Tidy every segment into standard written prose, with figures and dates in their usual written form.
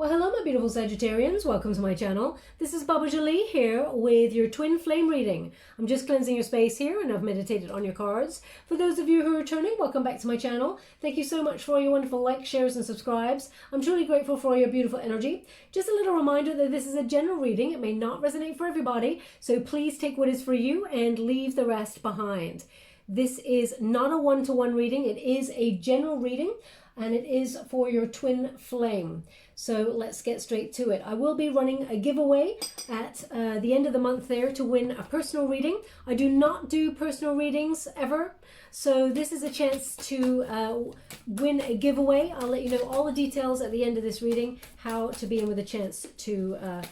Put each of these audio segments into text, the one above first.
Well, hello my beautiful Sagittarians, welcome to my channel. This is Baba Jolie here with your twin flame reading. I'm just cleansing your space here and I've meditated on your cards. For those of you who are returning, welcome back to my channel. Thank you so much for all your wonderful likes, shares and subscribes. I'm truly grateful for all your beautiful energy. Just a little reminder that this is a general reading. It may not resonate for everybody, so please take what is for you and leave the rest behind. This is not a one-to-one reading. It is a general reading and it is for your twin flame. So let's get straight to it. I will be running a giveaway at the end of the month there to win a personal reading. I do not do personal readings ever, so this is a chance to win a giveaway. I'll let you know all the details at the end of this reading, how to be in with a chance to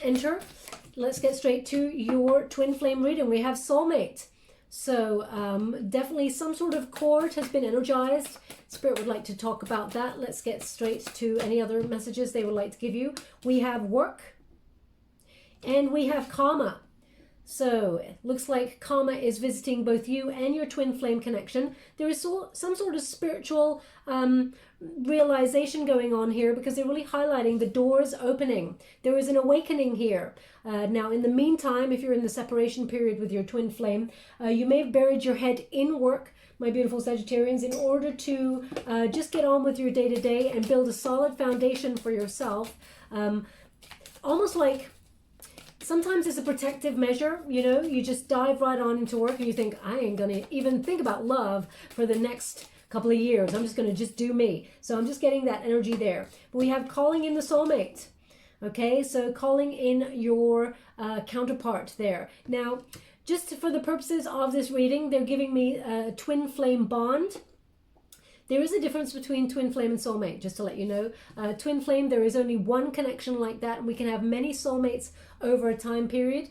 enter. Let's get straight to your twin flame reading. We have Soulmate. So definitely some sort of cord has been energized. Spirit would like to talk about that. Let's get straight to any other messages they would like to give you. We have work and we have karma. So it looks like karma is visiting both you and your twin flame connection. There is some sort of spiritual realization going on here because they're really highlighting the doors opening. There is an awakening here. Now, in the meantime, if you're in the separation period with your twin flame, you may have buried your head in work, my beautiful Sagittarians, in order to just get on with your day-to-day and build a solid foundation for yourself. Almost like sometimes it's a protective measure, you know, you just dive right on into work and you think, I ain't gonna even think about love for the next couple of years. I'm just gonna just do me. So I'm just getting that energy there. But we have calling in the soulmate. Okay, so calling in your counterpart there. Now, just for the purposes of this reading, they're giving me a twin flame bond. There is a difference between twin flame and soulmate, just to let you know. Twin flame, there is only one connection like that, and we can have many soulmates over a time period.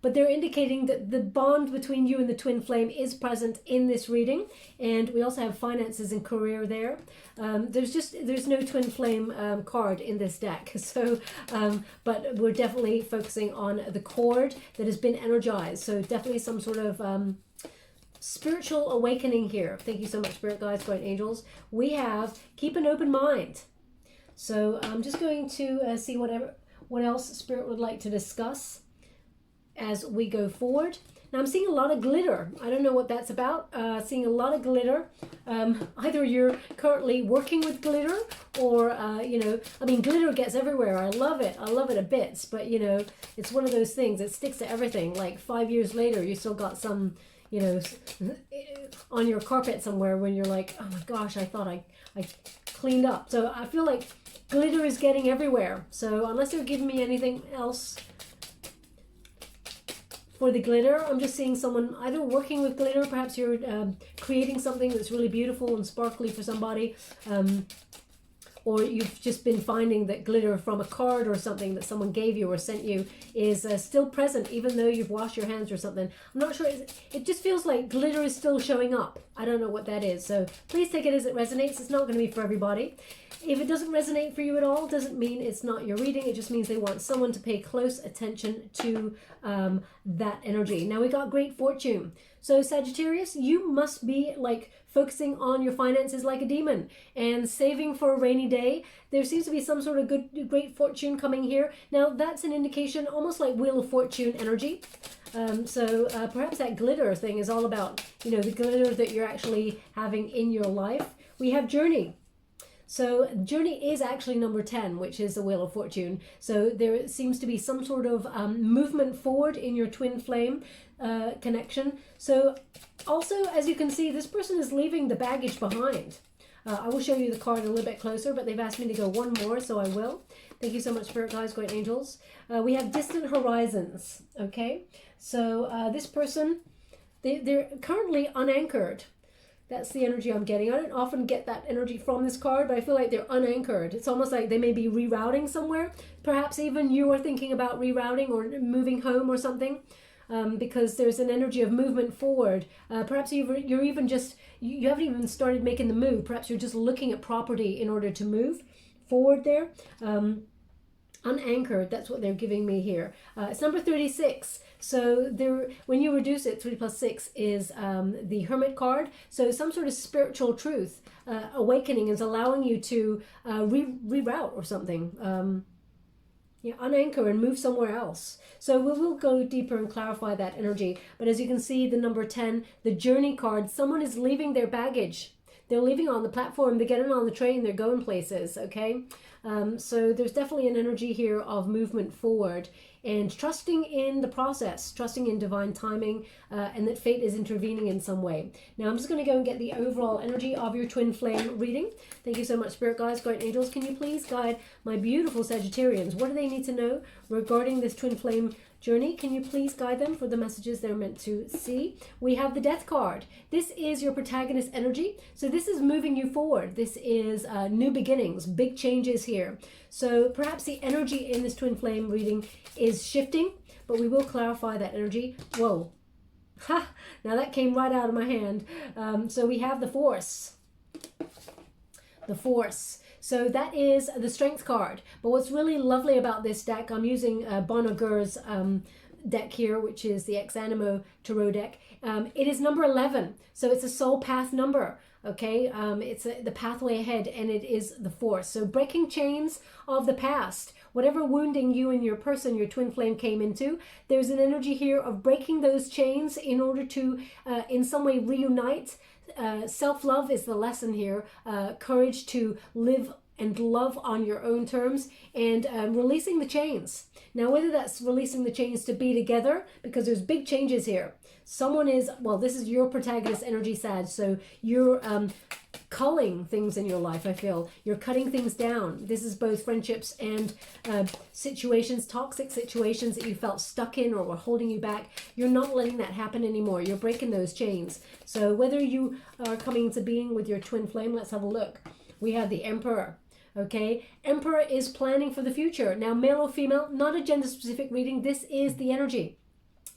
But they're indicating that the bond between you and the twin flame is present in this reading. And we also have finances and career there. There's no twin flame card in this deck. So, but we're definitely focusing on the cord that has been energized. So definitely some sort of spiritual awakening here. Thank you so much, Spirit Guides, Guardian Angels. We have keep an open mind. So I'm just going to see what else Spirit would like to discuss as we go forward. Now I'm seeing a lot of glitter. I don't know what that's about. Seeing a lot of glitter. Either you're currently working with glitter or, you know, I mean, glitter gets everywhere. I love it. I love it a bit. But, you know, it's one of those things. It sticks to everything. Like 5 years later, you still got some, you know, on your carpet somewhere when you're like, oh my gosh, I thought I cleaned up. So I feel like glitter is getting everywhere. So unless they're giving me anything else for the glitter, I'm just seeing someone either working with glitter, perhaps you're creating something that's really beautiful and sparkly for somebody, or you've just been finding that glitter from a card or something that someone gave you or sent you is still present even though you've washed your hands or something. I'm not sure. It just feels like glitter is still showing up. I don't know what that is. So please take it as it resonates. It's not going to be for everybody. If it doesn't resonate for you at all, doesn't mean it's not your reading. It just means they want someone to pay close attention to that energy. Now we got great fortune. So Sagittarius, you must be like focusing on your finances like a demon and saving for a rainy day. There seems to be some sort of great fortune coming here. Now that's an indication, almost like Wheel of Fortune energy. Perhaps that glitter thing is all about, you know, the glitter that you're actually having in your life. We have journey. So journey is actually number 10, which is the Wheel of Fortune. So there seems to be some sort of movement forward in your twin flame connection. So also, as you can see, this person is leaving the baggage behind. I will show you the card a little bit closer, but they've asked me to go one more, so I will. Thank you so much, Spirit Guides, Guardian Angels. We have distant horizons, okay? So this person, they're currently unanchored. That's the energy I'm getting. I don't often get that energy from this card, but I feel like they're unanchored. It's almost like they may be rerouting somewhere. Perhaps even you are thinking about rerouting or moving home or something, because there's an energy of movement forward. Perhaps you're even just, you haven't even started making the move. Perhaps you're just looking at property in order to move forward there. unanchored. That's what they're giving me here. It's number 36. So there, when you reduce it, 3 plus 6 is the Hermit card. So some sort of spiritual truth, awakening is allowing you to reroute or something. Yeah, unanchor and move somewhere else. So we will go deeper and clarify that energy. But as you can see, the number 10, the journey card, someone is leaving their baggage. They're leaving on the platform, they're getting on the train, they're going places, okay? So there's definitely an energy here of movement forward and trusting in the process, trusting in divine timing, and that fate is intervening in some way. Now I'm just going to go and get the overall energy of your twin flame reading. Thank you so much, Spirit Guides, Guardian Angels. Can you please guide my beautiful Sagittarians? What do they need to know regarding this twin flame journey? Can you please guide them for the messages they're meant to see? We have the Death card. This is your protagonist energy. So this is moving you forward. This is new beginnings, big changes here. So perhaps the energy in this twin flame reading is shifting, but we will clarify that energy. Whoa. Ha! Now that came right out of my hand. So we have the Force. The Force. So that is the Strength card. But what's really lovely about this deck, I'm using Bonagur's deck here, which is the Ex Animo Tarot deck. It is number 11. So it's a soul path number. Okay, it's the pathway ahead, and it is the Force. So breaking chains of the past, whatever wounding you and your person, your twin flame came into, there's an energy here of breaking those chains in order to in some way reunite. Self-love is the lesson here. Courage to live and love on your own terms, and releasing the chains. Now, whether that's releasing the chains to be together, because there's big changes here. Someone is, well, this is your protagonist energy, Sag, so you're culling things in your life, I feel. You're cutting things down. This is both friendships and situations, toxic situations that you felt stuck in or were holding you back. You're not letting that happen anymore. You're breaking those chains. So whether you are coming into being with your twin flame, let's have a look. We have the Emperor. Okay, Emperor is planning for the future. Now, male or female, not a gender specific reading. This is the energy.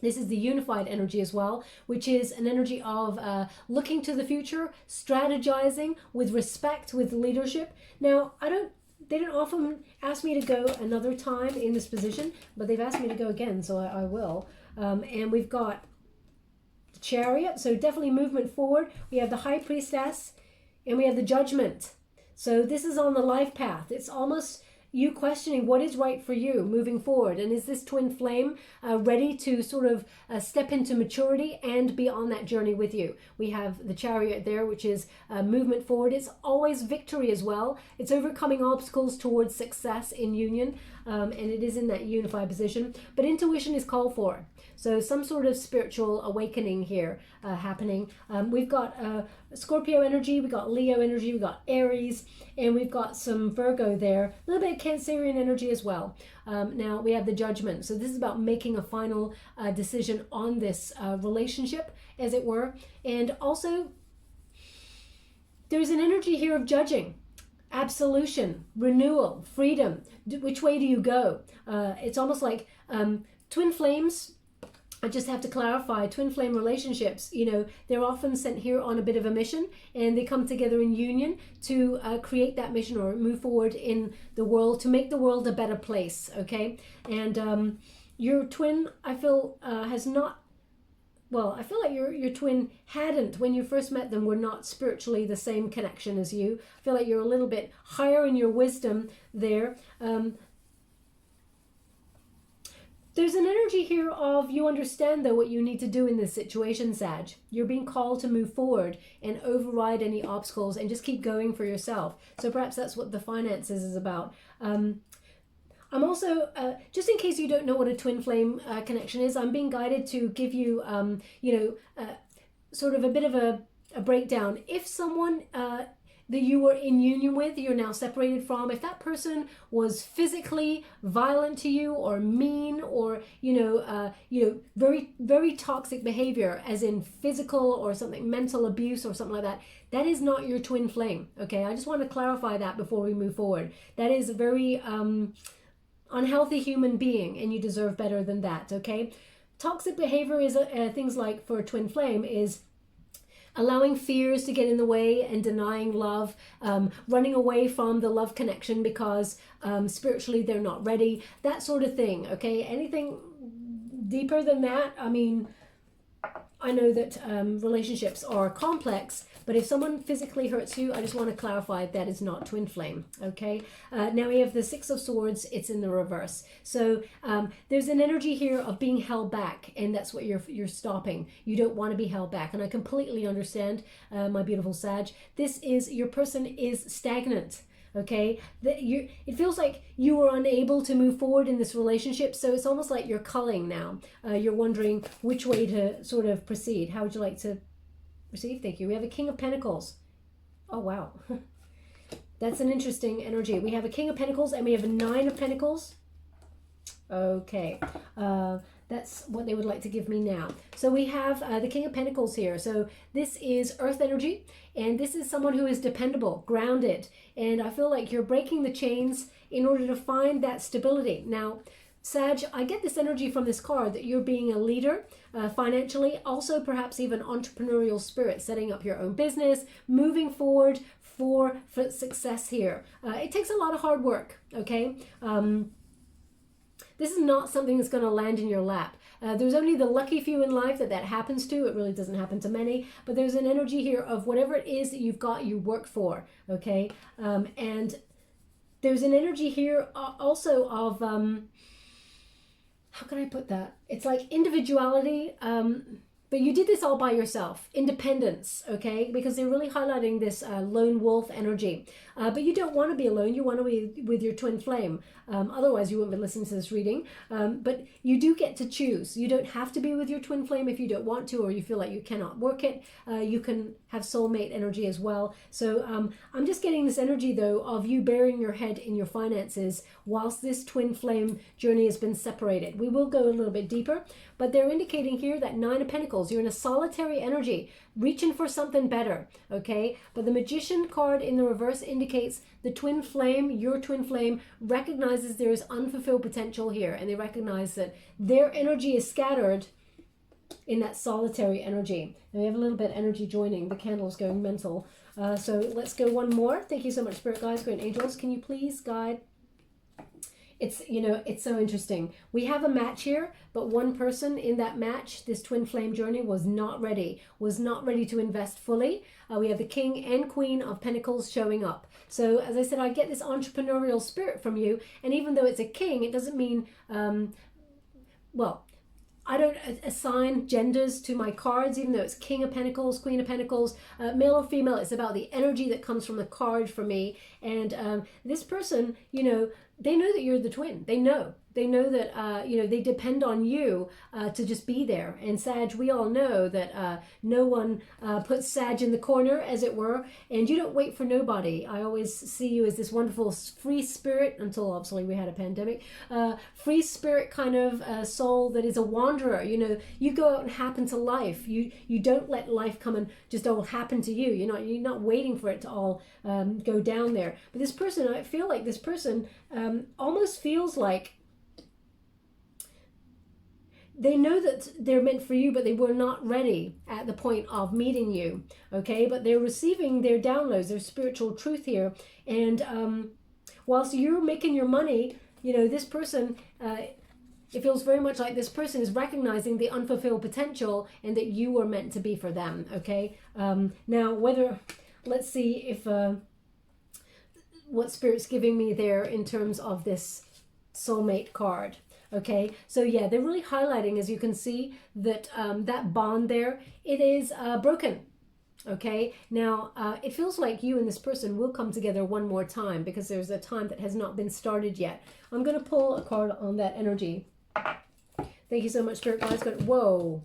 This is the unified energy as well, which is an energy of looking to the future, strategizing with respect, with leadership. Now, they don't often ask me to go another time in this position, but they've asked me to go again, so I will. And we've got the Chariot, so definitely movement forward. We have the High Priestess, and we have the Judgment. So this is on the life path. It's almost you questioning what is right for you moving forward. And is this twin flame ready to sort of step into maturity and be on that journey with you? We have the Chariot there, which is movement forward. It's always victory as well. It's overcoming obstacles towards success in union. And it is in that unified position. But intuition is called for. So some sort of spiritual awakening here happening. We've got Scorpio energy, we've got Leo energy, we've got Aries, and we've got some Virgo there. A little bit of Cancerian energy as well. Now we have the Judgment. So this is about making a final decision on this relationship, as it were. And also, there's an energy here of judging. Absolution, renewal, freedom. Which way do you go? It's almost like twin flames. I just have to clarify, twin flame relationships, you know, they're often sent here on a bit of a mission, and they come together in union to create that mission or move forward in the world to make the world a better place, okay? And your twin, I feel, has not, well, I feel like your twin hadn't, when you first met them, were not spiritually the same connection as you. I feel like you're a little bit higher in your wisdom there. There's an energy here of you understand, though, what you need to do in this situation, Sag. You're being called to move forward and override any obstacles and just keep going for yourself. So perhaps that's what the finances is about. I'm also, just in case you don't know what a twin flame connection is, I'm being guided to give you, sort of a bit of a breakdown. If someone that you were in union with, you're now separated from, if that person was physically violent to you or mean or, very, very toxic behavior, as in physical or something, mental abuse or something like that, that is not your twin flame, okay? I just want to clarify that before we move forward. That is a very unhealthy human being, and you deserve better than that, okay? Toxic behavior is things like, for a twin flame, is allowing fears to get in the way and denying love, running away from the love connection because spiritually they're not ready, that sort of thing. Okay, anything deeper than that, I mean, I know that relationships are complex, but if someone physically hurts you, I just want to clarify that is not twin flame. Okay. Now we have the Six of Swords. It's in the reverse. So there's an energy here of being held back, and that's what you're stopping. You don't want to be held back, and I completely understand, my beautiful Sag. Your person is stagnant. Okay, it feels like you were unable to move forward in this relationship, so it's almost like you're culling now. You're wondering which way to sort of proceed. How would you like to receive? Thank you. We have a King of Pentacles. Oh wow, that's an interesting energy. We have a King of Pentacles and we have a Nine of Pentacles. Okay, that's what they would like to give me now. So we have the King of Pentacles here. So this is earth energy, and this is someone who is dependable, grounded, and I feel like you're breaking the chains in order to find that stability. Now, Sag, I get this energy from this card that you're being a leader financially, also perhaps even entrepreneurial spirit, setting up your own business, moving forward for success here. It takes a lot of hard work, okay? This is not something that's going to land in your lap. There's only the lucky few in life that happens to. It really doesn't happen to many. But there's an energy here of whatever it is that you've got, you work for. Okay? And there's an energy here also of, how can I put that? It's like individuality. But you did this all by yourself. Independence, okay? Because they're really highlighting this lone wolf energy. But you don't want to be alone. You want to be with your twin flame. Otherwise, you wouldn't be listening to this reading. But you do get to choose. You don't have to be with your twin flame if you don't want to, or you feel like you cannot work it. You can have soulmate energy as well. So I'm just getting this energy, though, of you burying your head in your finances whilst this twin flame journey has been separated. We will go a little bit deeper, but they're indicating here that Nine of Pentacles. You're in a solitary energy, reaching for something better, okay? But the Magician card in the reverse indicates the twin flame, your twin flame, recognizes there is unfulfilled potential here, and they recognize that their energy is scattered in that solitary energy. And we have a little bit of energy joining. The candle's going mental. So let's go one more. Thank you so much, Spirit Guides, Great Angels. Can you please guide? It's so interesting. We have a match here, but one person in that match, this twin flame journey, was not ready to invest fully. We have the King and Queen of Pentacles showing up. So as I said, I get this entrepreneurial spirit from you, and even though it's a king, it doesn't mean, well, I don't assign genders to my cards, even though it's King of Pentacles, Queen of Pentacles, male or female. It's about the energy that comes from the card for me. And this person, they know that you're the twin. They know that, they depend on you to just be there. And Sag, we all know that no one puts Sag in the corner, as it were, and you don't wait for nobody. I always see you as this wonderful free spirit, until obviously we had a pandemic, free spirit kind of soul that is a wanderer. You go out and happen to life. You don't let life come and just all happen to you. You're not waiting for it to all go down there. But this person, I feel like this person almost feels like they know that they're meant for you, but they were not ready at the point of meeting you, okay? But they're receiving their downloads, their spiritual truth here. And whilst you're making your money, this person, it feels very much like this person is recognizing the unfulfilled potential and that you were meant to be for them, okay? Now, let's see if, what Spirit's giving me there in terms of this soulmate card. Okay, so yeah, they're really highlighting, as you can see, that that bond there, it is broken. Okay, now it feels like you and this person will come together one more time because there's a time that has not been started yet. I'm going to pull a card on that energy. Thank you so much, Spirit Guides. Whoa.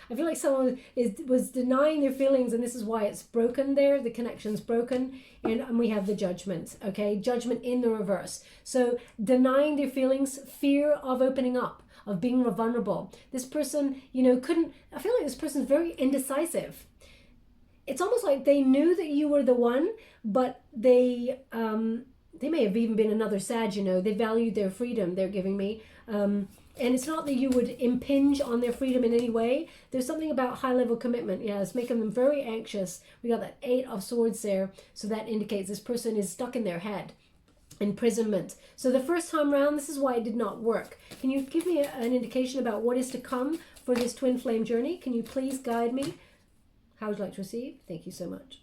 I feel like someone was denying their feelings, and this is why it's broken there. The connection's broken, and we have the Judgment, okay? Judgment in the reverse. So denying their feelings, fear of opening up, of being vulnerable. This person, I feel like this person's very indecisive. It's almost like they knew that you were the one, but they may have even been another Sag, they valued their freedom, they're giving me. And it's not that you would impinge on their freedom in any way. There's something about high-level commitment. Yeah, it's making them very anxious. We got that 8 of Swords there. So that indicates this person is stuck in their head. Imprisonment. So the first time round, this is why it did not work. Can you give me an indication about what is to come for this twin flame journey? Can you please guide me? How would you like to receive? Thank you so much.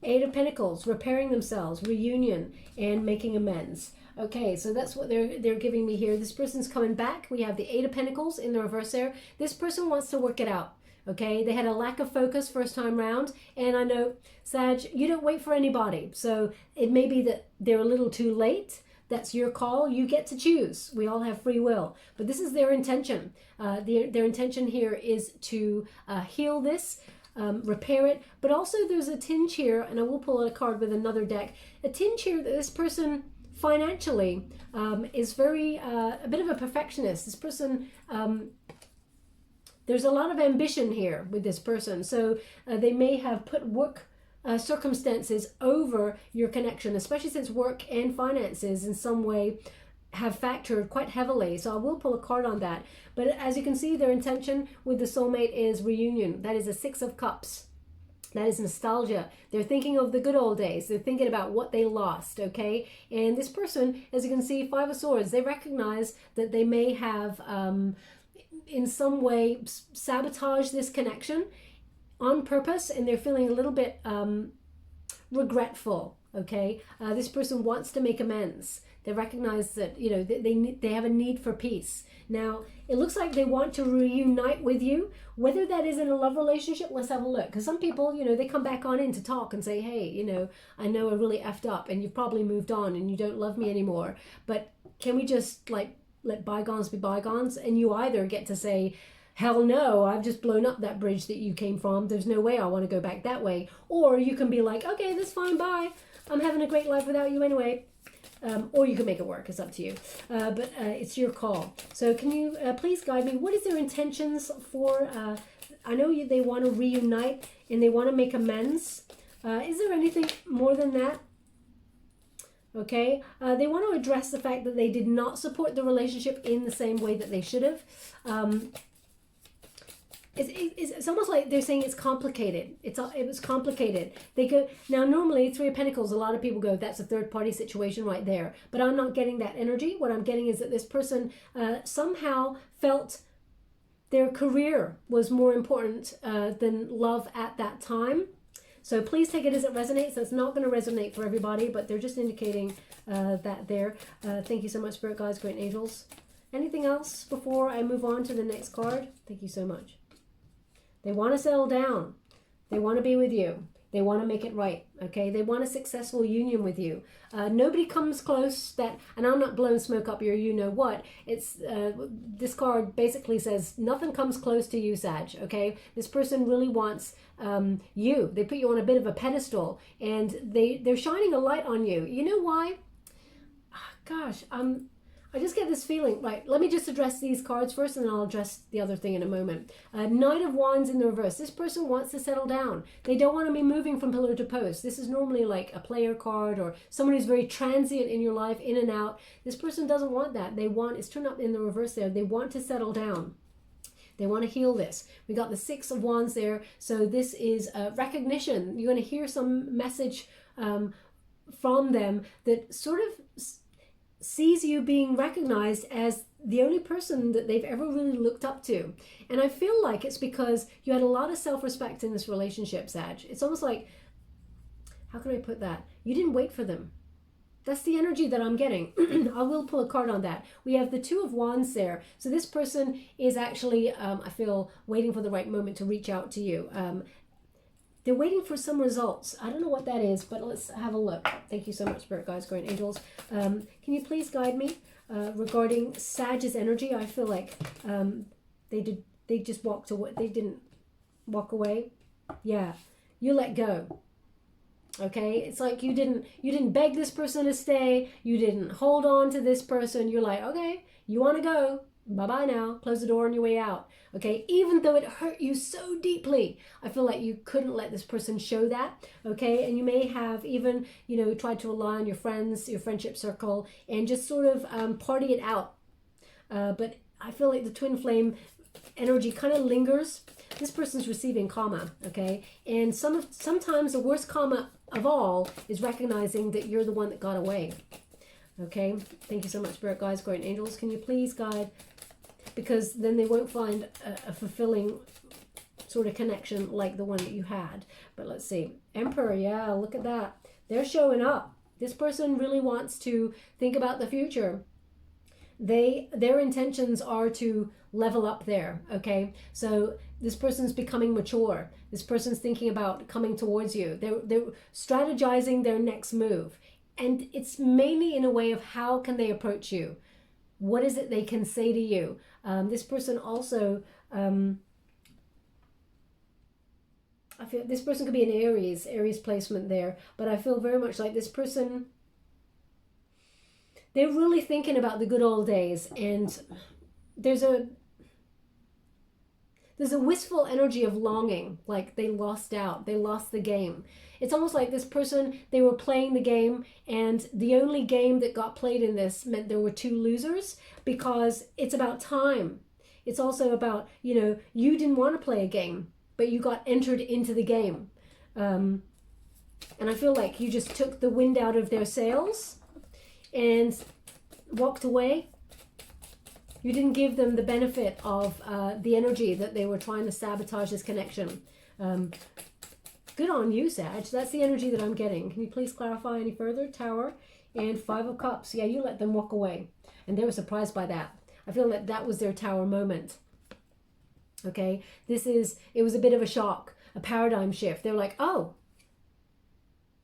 8 of Pentacles, repairing themselves, reunion, and making amends. Okay, so that's what they're giving me here. This person's coming back. We have the 8 of Pentacles in the reverse there. This person wants to work it out. Okay, they had a lack of focus first time round. And I know, Sag, you don't wait for anybody. So it may be that they're a little too late. That's your call. You get to choose. We all have free will. But this is their intention. Their intention here is to heal this, repair it. But also there's a tinge here, and I will pull out a card with another deck. A tinge here that this person financially is very a bit of a perfectionist. This person, there's a lot of ambition here with this person. So they may have put work circumstances over your connection, especially since work and finances in some way have factored quite heavily. So I will pull a card on that. But as you can see, their intention with the soulmate is reunion. That is a 6 of Cups. That is nostalgia. They're thinking of the good old days. They're thinking about what they lost, okay? And this person, as you can see, 5 of Swords, they recognize that they may have in some way sabotaged this connection on purpose, and they're feeling a little bit regretful, okay? This person wants to make amends. They recognize that, you know, they have a need for peace. Now, it looks like they want to reunite with you. Whether that is in a love relationship, let's have a look. Because some people, you know, they come back on in to talk and say, hey, you know I really effed up and you've probably moved on and you don't love me anymore. But can we just, like, let bygones be bygones? And you either get to say, hell no, I've just blown up that bridge that you came from. There's no way I want to go back that way. Or you can be like, okay, that's fine, bye. I'm having a great life without you anyway. Or you can make it work. It's up to you. But it's your call. So can you please guide me? What is their intentions for... I know they want to reunite and they want to make amends. Is there anything more than that? Okay. They want to address the fact that they did not support the relationship in the same way that they should have. It's almost like they're saying it's complicated. It was complicated. They go now. Normally, 3 of Pentacles. A lot of people go, that's a third party situation right there. But I'm not getting that energy. What I'm getting is that this person somehow felt their career was more important than love at that time. So please take it as it resonates. That's not going to resonate for everybody, but they're just indicating that there. Thank you so much, Spirit Guides, Great Angels. Anything else before I move on to the next card? Thank you so much. They want to settle down. They want to be with you. They want to make it right, okay? They want a successful union with you. Nobody comes close that, and I'm not blowing smoke up your you-know-what. It's this card basically says nothing comes close to you, Sag, okay? This person really wants you. They put you on a bit of a pedestal, and they're shining a light on you. You know why? Gosh, I just get this feeling, right, let me just address these cards first and then I'll address the other thing in a moment. Knight of Wands in the reverse. This person wants to settle down. They don't want to be moving from pillar to post. This is normally like a player card or someone who's very transient in your life, in and out. This person doesn't want that. It's turned up in the reverse there. They want to settle down. They want to heal this. We got the 6 of Wands there. So this is recognition. You're going to hear some message from them that sort of sees you being recognized as the only person that they've ever really looked up to. And I feel like it's because you had a lot of self-respect in this relationship, Sag. It's almost like, how can I put that? You didn't wait for them. That's the energy that I'm getting. I will pull a card on that. We have the 2 of Wands there. So this person is actually, I feel, waiting for the right moment to reach out to you. They're waiting for some results. I don't know what that is, but let's have a look. Thank you so much, Spirit Guides, Great Angels. Can you please guide me regarding Sag's energy? I feel like they just walked away. They didn't walk away. Yeah, you let go. Okay, it's like you didn't beg this person to stay. You didn't hold on to this person. You're like, okay, you want to go. Bye-bye now. Close the door on your way out. Okay, even though it hurt you so deeply, I feel like you couldn't let this person show that. Okay, and you may have even, tried to rely on your friends, your friendship circle, and just sort of party it out. but I feel like the twin flame energy kind of lingers. This person's receiving karma, okay? And sometimes the worst karma of all is recognizing that you're the one that got away, okay? Thank you so much, Spirit Guides, Guardian Angels. Can you please guide? Because then they won't find a fulfilling sort of connection like the one that you had. But let's see. Emperor, yeah, look at that. They're showing up. This person really wants to think about the future. Their intentions are to level up there, okay? So this person's becoming mature. This person's thinking about coming towards you. They're strategizing their next move. And it's mainly in a way of how can they approach you? What is it they can say to you? This person also, I feel this person could be an Aries placement there, but I feel very much like this person, they're really thinking about the good old days, and there's a wistful energy of longing, like they lost out, they lost the game. It's almost like this person, they were playing the game, and the only game that got played in this meant there were two losers, because it's about time. It's also about, you didn't want to play a game, but you got entered into the game. And I feel like you just took the wind out of their sails and walked away. You didn't give them the benefit of the energy that they were trying to sabotage this connection. Good on you, Sag. That's the energy that I'm getting. Can you please clarify any further? Tower and Five of Cups. Yeah, you let them walk away. And they were surprised by that. I feel like that was their Tower moment. Okay, it was a bit of a shock, a paradigm shift. They're like, oh,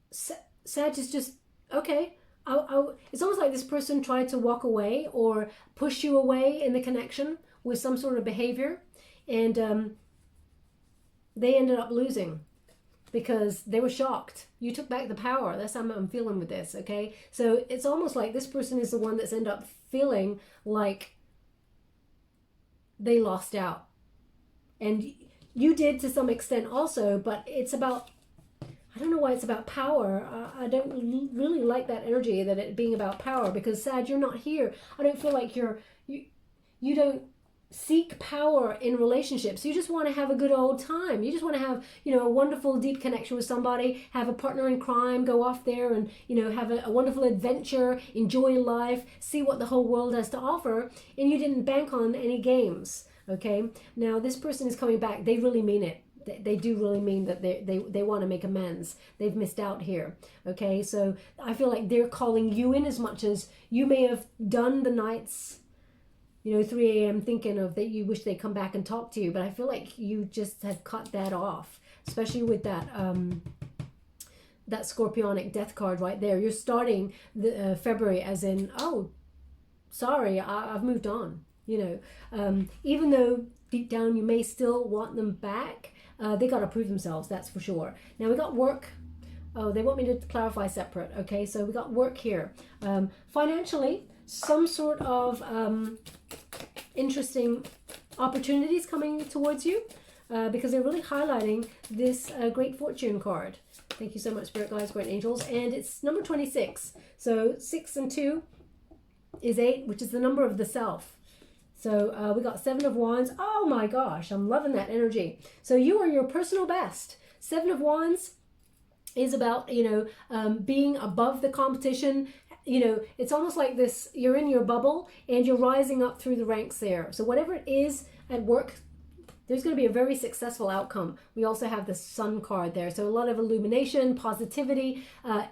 Sag is just, okay. It's almost like this person tried to walk away or push you away in the connection with some sort of behavior, and they ended up losing because they were shocked. You took back the power. That's how I'm feeling with this, okay? So it's almost like this person is the one that's ended up feeling like they lost out. And you did to some extent also, but it's about, I don't know why it's about power. I don't really like that energy, that it being about power, because Sag, you're not here. I don't feel like you don't seek power in relationships. You just want to have a good old time. You just want to have, a wonderful deep connection with somebody, have a partner in crime, go off there and, have a wonderful adventure, enjoy life, see what the whole world has to offer. And you didn't bank on any games. Okay. Now this person is coming back. They really mean it. They do really mean that they want to make amends. They've missed out here. Okay, so I feel like they're calling you in as much as you may have done the nights, 3 a.m. thinking of that you wish they'd come back and talk to you. But I feel like you just have cut that off, especially with that that Scorpionic death card right there. You're starting the February as in, oh, sorry, I've moved on. Even though deep down you may still want them back. They got to prove themselves, that's for sure. Now we got work. Oh, they want me to clarify separate. Okay, so we got work here. Financially, some sort of interesting opportunities coming towards you because they're really highlighting this Great Fortune card. Thank you so much, Spirit Guides, Great Angels. And it's number 26. So 6 and 2 is 8, which is the number of the self. So we got 7 of Wands. Oh my gosh, I'm loving that energy. So you are your personal best. 7 of Wands is about, being above the competition. It's almost like this, you're in your bubble and you're rising up through the ranks there. So whatever it is at work, there's going to be a very successful outcome. We also have the Sun card there. So a lot of illumination, positivity.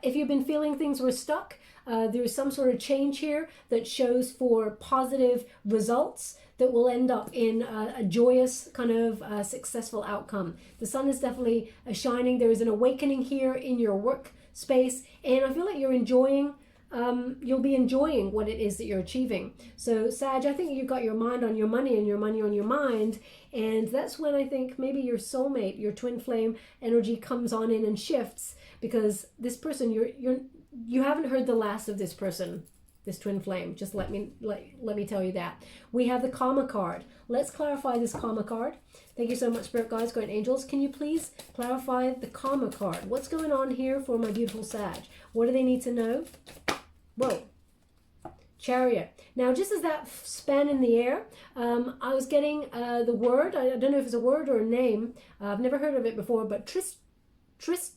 If you've been feeling things were stuck, there is some sort of change here that shows for positive results that will end up in a joyous kind of successful outcome. The sun is definitely shining. There is an awakening here in your work space, and I feel like you're enjoying, you'll be enjoying what it is that you're achieving. So Sag, I think you've got your mind on your money and your money on your mind, and that's when I think maybe your soulmate, your twin flame energy comes on in and shifts, because this person, you haven't heard the last of this person, this twin flame. Just let me tell you that. We have the karma card. Let's clarify this karma card. Thank you so much, Spirit Guides, Guardian Angels. Can you please clarify the karma card? What's going on here for my beautiful Sag? What do they need to know? Whoa. Chariot. Now, just as that span in the air, I was getting the word, I don't know if it's a word or a name, I've never heard of it before, but Tristram?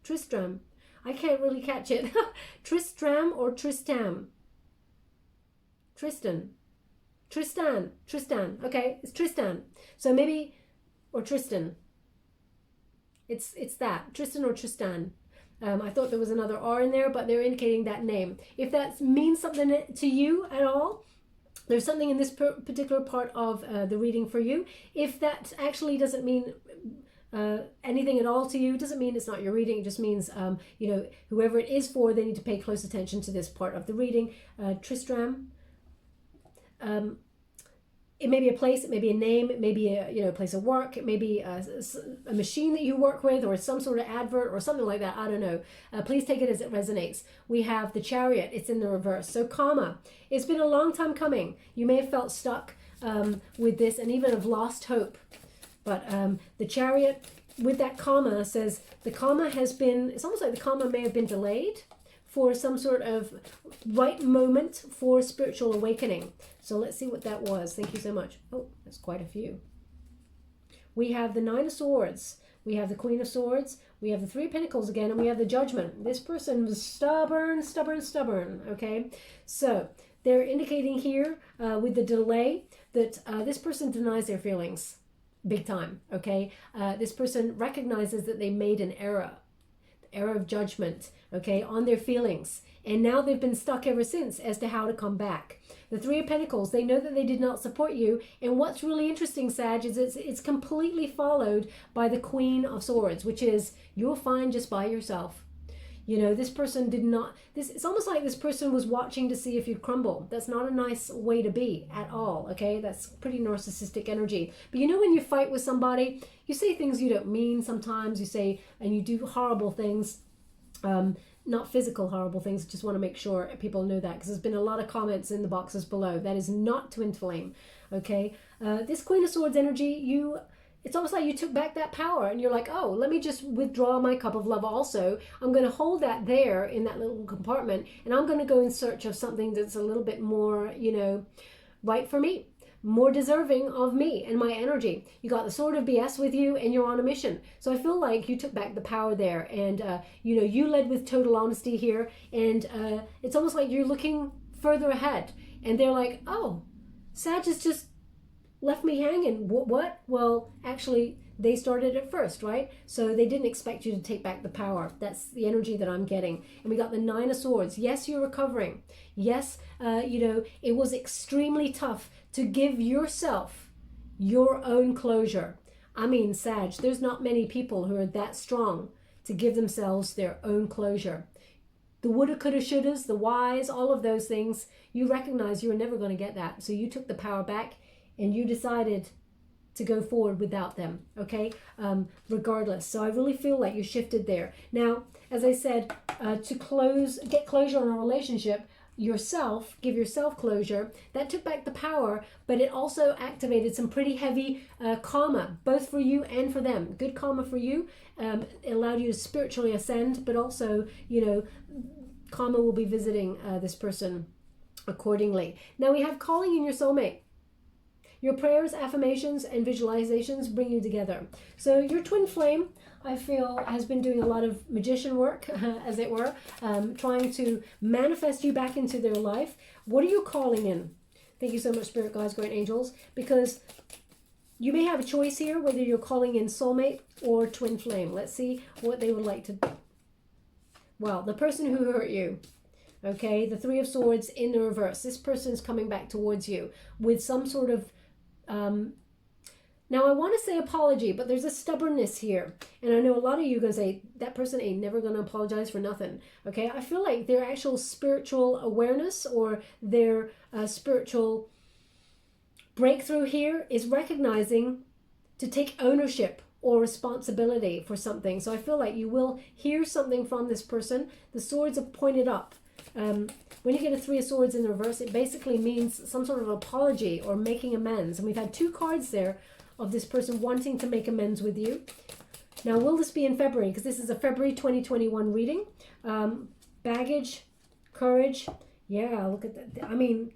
Tristram. I can't really catch it. Tristram or Tristam? Tristan. Okay, it's Tristan. So maybe, or Tristan. It's that, Tristan or Tristan. I thought there was another R in there, but they're indicating that name. If that means something to you at all, there's something in this particular part of the reading for you. If that actually doesn't mean anything at all to you, doesn't mean it's not your reading. It just means, you know, whoever it is for, they need to pay close attention to this part of the reading. Tristram. It may be a place, it may be a name, it may be a place of work, it may be a machine that you work with, or some sort of advert or something like that. I don't know. Please take it as it resonates. We have the Chariot. It's in the reverse. So karma. It's been a long time coming. You may have felt stuck with this and even have lost hope. But the Chariot with that karma says the karma has been, it's almost like the karma may have been delayed for some sort of right moment for spiritual awakening. So let's see what that was. Thank you so much. Oh, that's quite a few. We have the Nine of Swords. We have the Queen of Swords. We have the Three of Pentacles again, and we have the Judgment. This person was stubborn. Okay, so they're indicating here with the delay that this person denies their feelings big time. Okay, this person recognizes that they made an error of judgment, okay, on their feelings, and now they've been stuck ever since as to how to come back. The Three of Pentacles, they know that they did not support you, and what's really interesting, Sag, is it's completely followed by the Queen of Swords, which is you're fine just by yourself. You know, this person did not, it's almost like this person was watching to see if you'd crumble. That's not a nice way to be at all, okay? That's pretty narcissistic energy. But you know, when you fight with somebody, you say things you don't mean sometimes, you say, and you do horrible things, not physical horrible things. Just want to make sure people know that, because there's been a lot of comments in the boxes below. That is not twin flame, okay? This Queen of Swords energy, it's almost like you took back that power and you're like, oh, let me just withdraw my cup of love also. I'm going to hold that there in that little compartment, and I'm going to go in search of something that's a little bit more, you know, right for me, more deserving of me and my energy. You got the Sword of BS with you, and you're on a mission. So I feel like you took back the power there, and, you know, you led with total honesty here, and it's almost like you're looking further ahead, and they're like, oh, Sag is just left me hanging. What? Well, actually, they started it first, right? So they didn't expect you to take back the power. That's the energy that I'm getting. And we got the Nine of Swords. Yes, you're recovering. Yes, you know, it was extremely tough to give yourself your own closure. I mean, Sag, there's not many people who are that strong to give themselves their own closure. The woulda, coulda, shouldas, the whys, all of those things, you recognize you were never going to get that. So you took the power back, and you decided to go forward without them, okay? Regardless. So I really feel like you shifted there. Now, as I said, to get closure on a relationship, yourself, give yourself closure, that took back the power, but it also activated some pretty heavy karma, both for you and for them. Good karma for you. It allowed you to spiritually ascend, but also, you know, karma will be visiting this person accordingly. Now we have calling in your soulmate. Your prayers, affirmations, and visualizations bring you together. So your twin flame, I feel, has been doing a lot of magician work, as it were, trying to manifest you back into their life. What are you calling in? Thank you so much, Spirit Guides, Great Angels, because you may have a choice here, whether you're calling in soulmate or twin flame. Let's see what they would like to do. Well, the person who hurt you. Okay, the Three of Swords in the reverse. This person's coming back towards you with some sort of now I want to say apology, but there's a stubbornness here, and I know a lot of you are going to say that person ain't never going to apologize for nothing. Okay, I feel like their actual spiritual awareness or their spiritual breakthrough here is recognizing to take ownership or responsibility for something. So I feel like you will hear something from this person. The swords are pointed up. When you get a Three of Swords in the reverse, it basically means some sort of apology or making amends. And we've had two cards there of this person wanting to make amends with you. Now, will this be in February? Because this is a February 2021 reading. Baggage, Courage. Yeah, look at that. I mean,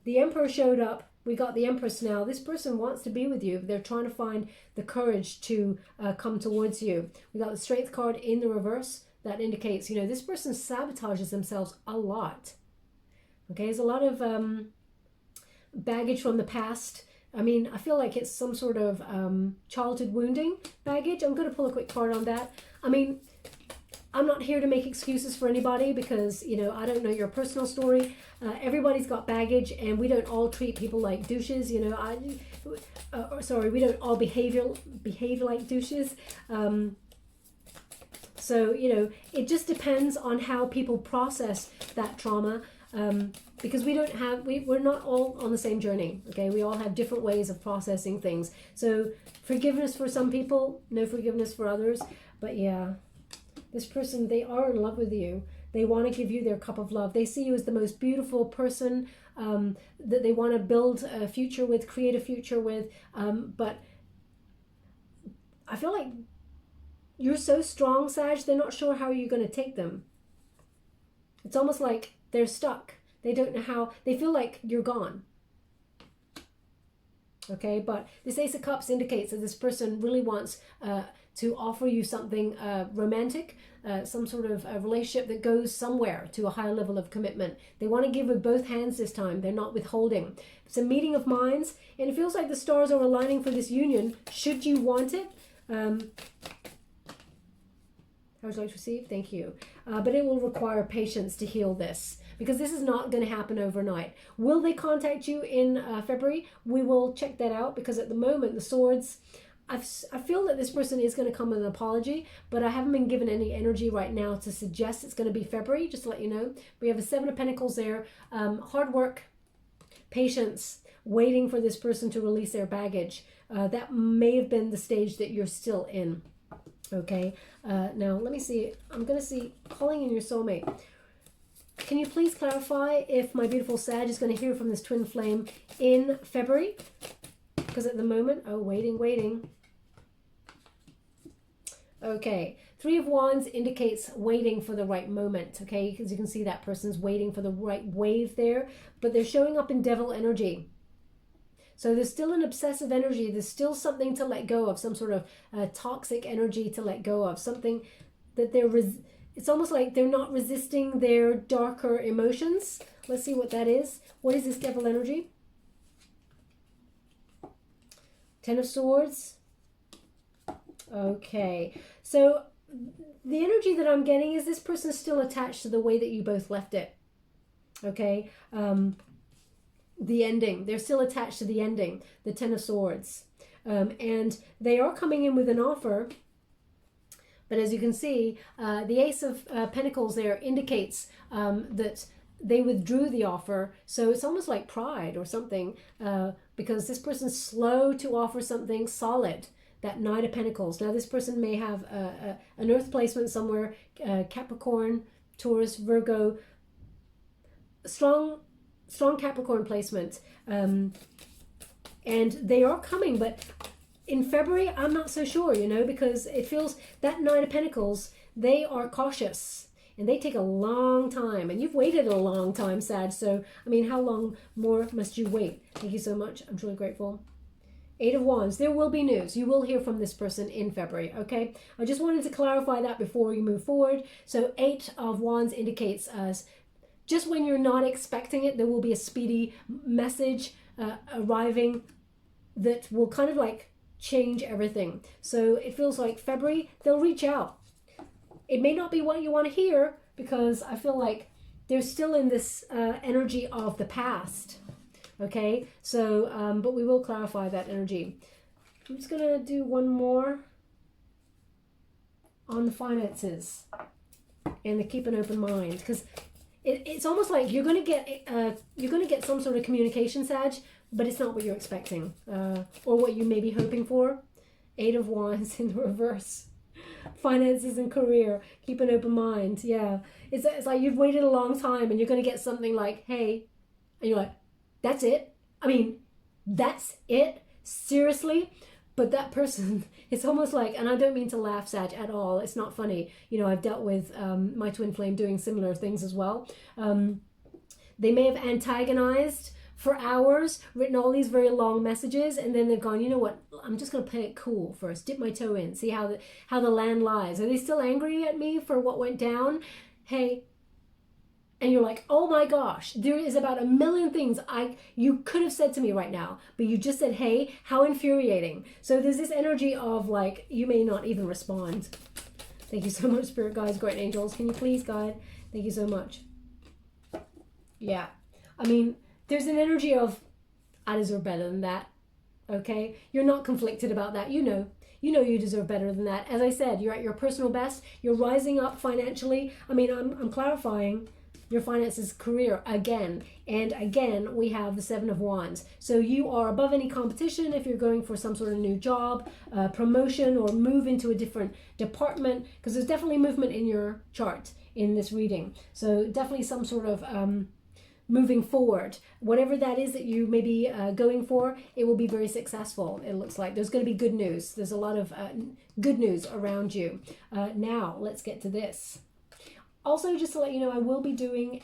the Emperor showed up. We got the Empress now. This person wants to be with you. They're trying to find the courage to come towards you. We got the Strength card in the reverse. That indicates, you know, this person sabotages themselves a lot. Okay, there's a lot of baggage from the past. I mean, I feel like it's some sort of childhood wounding baggage. I'm going to pull a quick card on that. I mean, I'm not here to make excuses for anybody because, you know, I don't know your personal story. Everybody's got baggage, and we don't all treat people like douches. You know, sorry, we don't all behave like douches. So, you know, it just depends on how people process that trauma. Because we're not all on the same journey. Okay, we all have different ways of processing things. So forgiveness for some people, no forgiveness for others. But yeah, this person, they are in love with you. They want to give you their cup of love. They see you as the most beautiful person that they want to build a future with, create a future with. But I feel like you're so strong, Sag, they're not sure how you're going to take them. It's almost like they're stuck. They don't know how. They feel like you're gone. Okay, but this Ace of Cups indicates that this person really wants to offer you something romantic, some sort of relationship that goes somewhere to a higher level of commitment. They want to give with both hands this time. They're not withholding. It's a meeting of minds, and it feels like the stars are aligning for this union, should you want it. How would you like to receive? Thank you. But it will require patience to heal this, because this is not going to happen overnight. Will they contact you in February? We will check that out, because at the moment, the Swords, I feel that this person is going to come with an apology, but I haven't been given any energy right now to suggest it's going to be February, just to let you know. We have a Seven of Pentacles there. Hard work, patience, waiting for this person to release their baggage. That may have been the stage that you're still in. Okay, now let me see. I'm going to see calling in your soulmate. Can you please clarify if my beautiful Sag is going to hear from this twin flame in February? Because at the moment, oh, waiting. Okay, Three of Wands indicates waiting for the right moment, okay? Because you can see that person's waiting for the right wave there, but they're showing up in Devil energy. So there's still an obsessive energy. There's still something to let go of, some sort of toxic energy to let go of, something that it's almost like they're not resisting their darker emotions. Let's see what that is. What is this Devil energy? Ten of Swords. Okay. So the energy that I'm getting is this person's still attached to the way that you both left it. Okay. The ending. They're still attached to the ending, the Ten of Swords. And they are coming in with an offer. But as you can see, the Ace of Pentacles there indicates that they withdrew the offer. So it's almost like pride or something, because this person's slow to offer something solid, that Knight of Pentacles. Now this person may have an earth placement somewhere, Capricorn, Taurus, Virgo, strong Capricorn placement, and they are coming, but in February I'm not so sure, you know, because it feels that Nine of Pentacles, they are cautious and they take a long time, and you've waited a long time, Sag. So I mean, how long more must you wait? Thank you so much. I'm truly grateful. Eight of Wands. There will be news. You will hear from this person in February, okay? I just wanted to clarify that before you move forward. So Eight of Wands indicates us just when you're not expecting it, there will be a speedy message arriving that will kind of like change everything. So it feels like February, they'll reach out. It may not be what you want to hear, because I feel like they're still in this energy of the past. Okay, so, but we will clarify that energy. I'm just going to do one more on the finances and the keep an open mind, because it's almost like you're going to get some sort of communication, Sag, but it's not what you're expecting, or what you may be hoping for. Eight of Wands in reverse. Finances and career. Keep an open mind. Yeah, it's like you've waited a long time, and you're going to get something like, hey, and you're like, that's it? I mean, that's it? Seriously? But that person, it's almost like, and I don't mean to laugh, Sag, at all. It's not funny. You know, I've dealt with my twin flame doing similar things as well. They may have antagonized for hours, written all these very long messages, and then they've gone, you know what, I'm just going to play it cool first, dip my toe in, see how the land lies. Are they still angry at me for what went down? Hey, and you're like, oh my gosh, there is about a million things you could have said to me right now, but you just said, hey, how infuriating. So there's this energy of like, you may not even respond. Thank you so much, Spirit Guides, Great Angels. Can you please guide? Thank you so much. Yeah, I mean, there's an energy of, I deserve better than that, okay? You're not conflicted about that. You know you deserve better than that. As I said, you're at your personal best. You're rising up financially. I mean, I'm clarifying your finances, career again. And again, we have the Seven of Wands. So you are above any competition if you're going for some sort of new job, promotion, or move into a different department, because there's definitely movement in your chart in this reading. So definitely some sort of moving forward, whatever that is that you may be going for, it will be very successful. It looks like there's going to be good news. There's a lot of good news around you. Now let's get to this. Also, just to let you know, I will be doing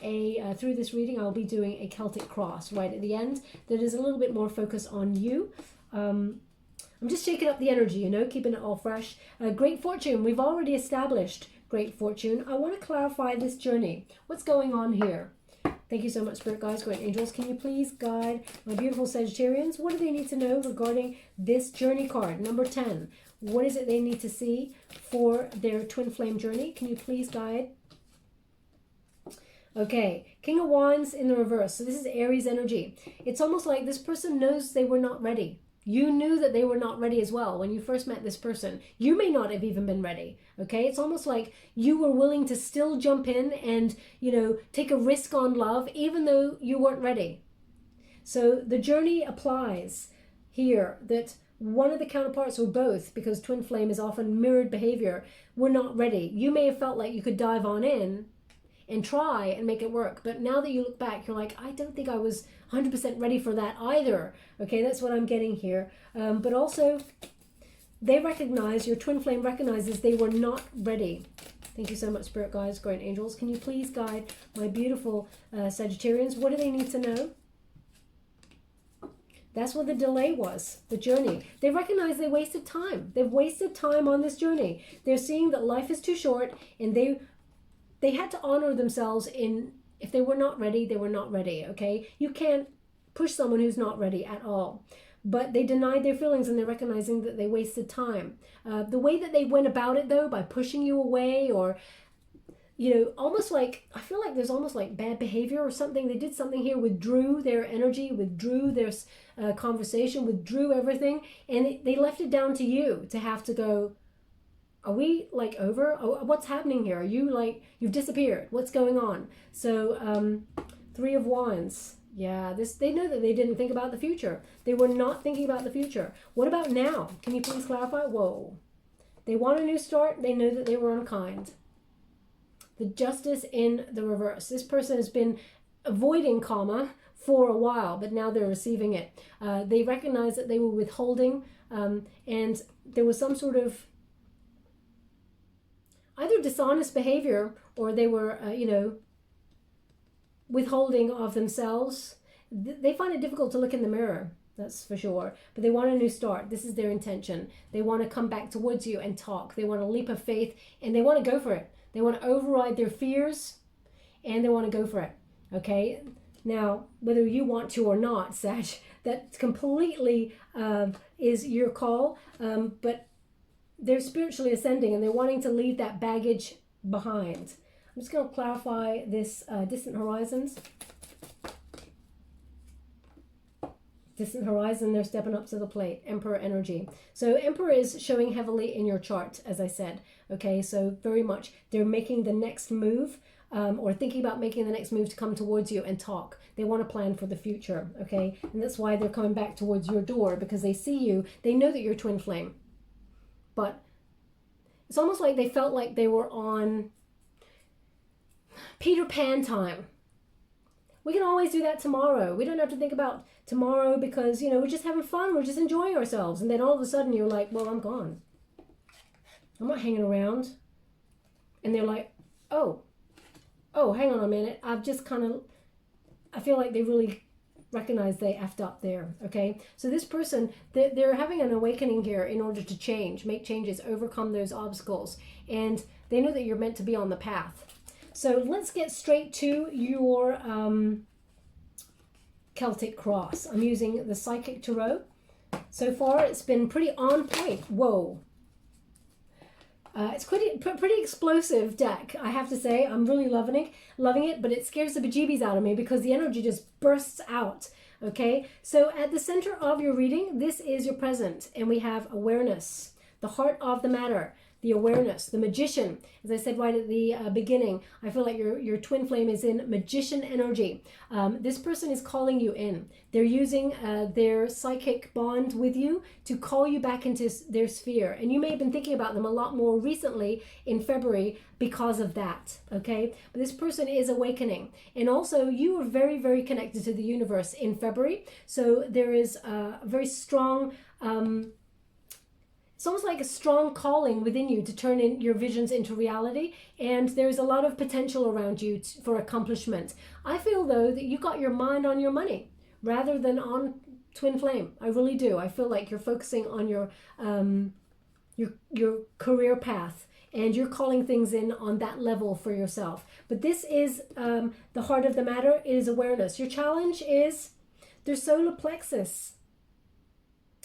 through this reading, I'll be doing a Celtic cross right at the end that is a little bit more focused on you. I'm just shaking up the energy, you know, keeping it all fresh. Great fortune, we've already established great fortune. I want to clarify this journey. What's going on here? Thank you so much, Spirit Guides, Great Angels. Can you please guide my beautiful Sagittarians? What do they need to know regarding this journey card, number 10? What is it they need to see for their twin flame journey? Can you please guide? Okay, King of Wands in the reverse. So this is Aries energy. It's almost like this person knows they were not ready. You knew that they were not ready as well when you first met this person. You may not have even been ready, okay? It's almost like you were willing to still jump in and, you know, take a risk on love even though you weren't ready. So the journey applies here that one of the counterparts or both, because twin flame is often mirrored behavior, were not ready. You may have felt like you could dive on in and try and make it work. But now that you look back, you're like, I don't think I was 100% ready for that either. Okay, that's what I'm getting here. But also, they recognize, your twin flame recognizes they were not ready. Thank you so much, Spirit Guides, Great Angels. Can you please guide my beautiful Sagittarians? What do they need to know? That's what the delay was, the journey. They recognize they wasted time. They've wasted time on this journey. They're seeing that life is too short, and they had to honor themselves in, if they were not ready, they were not ready, okay? You can't push someone who's not ready at all. But they denied their feelings and they're recognizing that they wasted time. The way that they went about it, though, by pushing you away or, you know, almost like, I feel like there's almost like bad behavior or something. They did something here, withdrew their energy, withdrew their conversation, withdrew everything, and they left it down to you to have to go, are we like over? Oh, what's happening here? Are you like, you've disappeared? What's going on? So Three of Wands. Yeah, they know that they didn't think about the future. They were not thinking about the future. What about now? Can you please clarify? Whoa. They want a new start. They know that they were unkind. The Justice in the reverse. This person has been avoiding karma for a while, but now they're receiving it. They recognize that they were withholding and there was some sort of either dishonest behavior or they were, you know, withholding of themselves. They find it difficult to look in the mirror, that's for sure. But they want a new start. This is their intention. They want to come back towards you and talk. They want a leap of faith and they want to go for it. They want to override their fears and they want to go for it, okay? Now, whether you want to or not, Sag, that completely is your call, but they're spiritually ascending and they're wanting to leave that baggage behind. I'm just going to clarify this distant horizons. Distant horizon, they're stepping up to the plate. Emperor energy. So Emperor is showing heavily in your chart, as I said. Okay, so very much they're making the next move or thinking about making the next move to come towards you and talk. They want to plan for the future, okay? And that's why they're coming back towards your door, because they see you. They know that you're twin flame. But it's almost like they felt like they were on Peter Pan time. We can always do that tomorrow. We don't have to think about tomorrow because, you know, we're just having fun. We're just enjoying ourselves. And then all of a sudden you're like, well, I'm gone. I'm not hanging around. And they're like, oh, hang on a minute. I've just kind of, I feel like they really recognize they effed up there, okay? So this person, they're having an awakening here in order to change, make changes, overcome those obstacles. And they know that you're meant to be on the path. So let's get straight to your Celtic cross. I'm using the Psychic Tarot. So far, it's been pretty on point. Whoa. It's pretty explosive deck, I have to say. I'm really loving it, but it scares the bejeebies out of me because the energy just bursts out, okay? So at the center of your reading, this is your present, and we have awareness, the heart of the matter, the awareness, the magician. As I said right at the beginning, I feel like your twin flame is in magician energy. This person is calling you in. They're using their psychic bond with you to call you back into their sphere. And you may have been thinking about them a lot more recently in February because of that, okay? But this person is awakening. And also, you are very, very connected to the universe in February. So there is a very strong... it's almost like a strong calling within you to turn in your visions into reality, and there's a lot of potential around you for accomplishment. I feel, though, that you got your mind on your money rather than on twin flame. I really do. I feel like you're focusing on your career path, and you're calling things in on that level for yourself. But this is the heart of the matter is awareness. Your challenge is their solar plexus.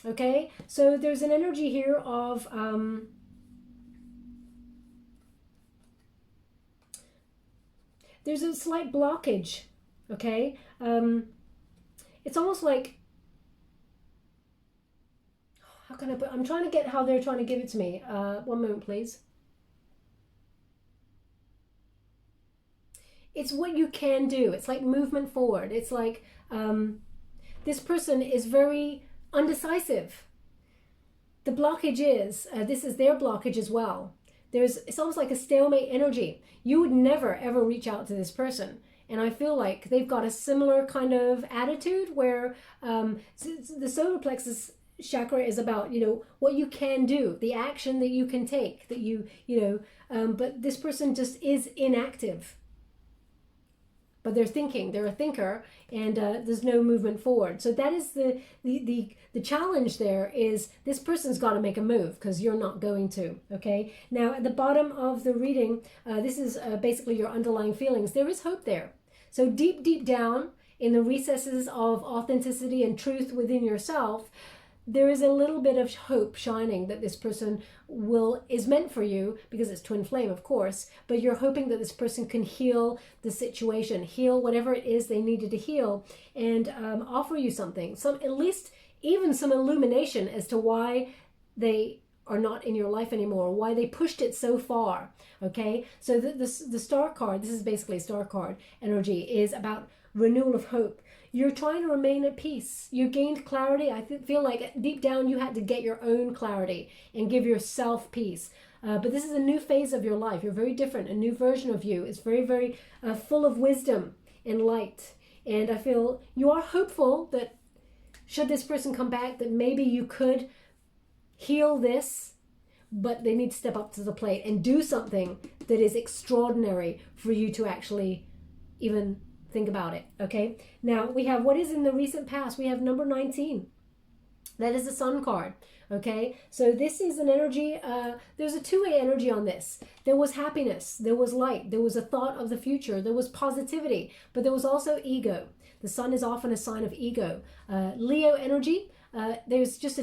Okay, so there's an energy here of there's a slight blockage, okay? It's almost like, how can I put, I'm trying to get how they're trying to give it to me. One moment, please. It's what you can do. It's like movement forward. It's like this person is very undecisive. The blockage is, this is their blockage as well. It's almost like a stalemate energy. You would never ever reach out to this person. And I feel like they've got a similar kind of attitude where the solar plexus chakra is about, you know, what you can do, the action that you can take, that you know, but this person just is inactive. But they're thinking, they're a thinker, and there's no movement forward. So that is the challenge there is this person's got to make a move because you're not going to, okay? Now, at the bottom of the reading, this is basically your underlying feelings. There is hope there. So deep, deep down in the recesses of authenticity and truth within yourself, there is a little bit of hope shining that this person is meant for you, because it's twin flame, of course, but you're hoping that this person can heal the situation, heal whatever it is they needed to heal, and offer you something, at least even some illumination as to why they are not in your life anymore, why they pushed it so far, okay? So the star card, this is basically a star card energy, is about renewal of hope. You're trying to remain at peace. You gained clarity. I feel like deep down you had to get your own clarity and give yourself peace. But this is a new phase of your life. You're very different. A new version of you. It's very, very full of wisdom and light. And I feel you are hopeful that should this person come back, that maybe you could heal this, but they need to step up to the plate and do something that is extraordinary for you to actually even think about it, okay? Now, we have what is in the recent past. We have number 19. That is the Sun card, okay? So this is an energy, there's a two-way energy on this. There was happiness, there was light, there was a thought of the future, there was positivity, but there was also ego. The Sun is often a sign of ego. Leo energy, there's just,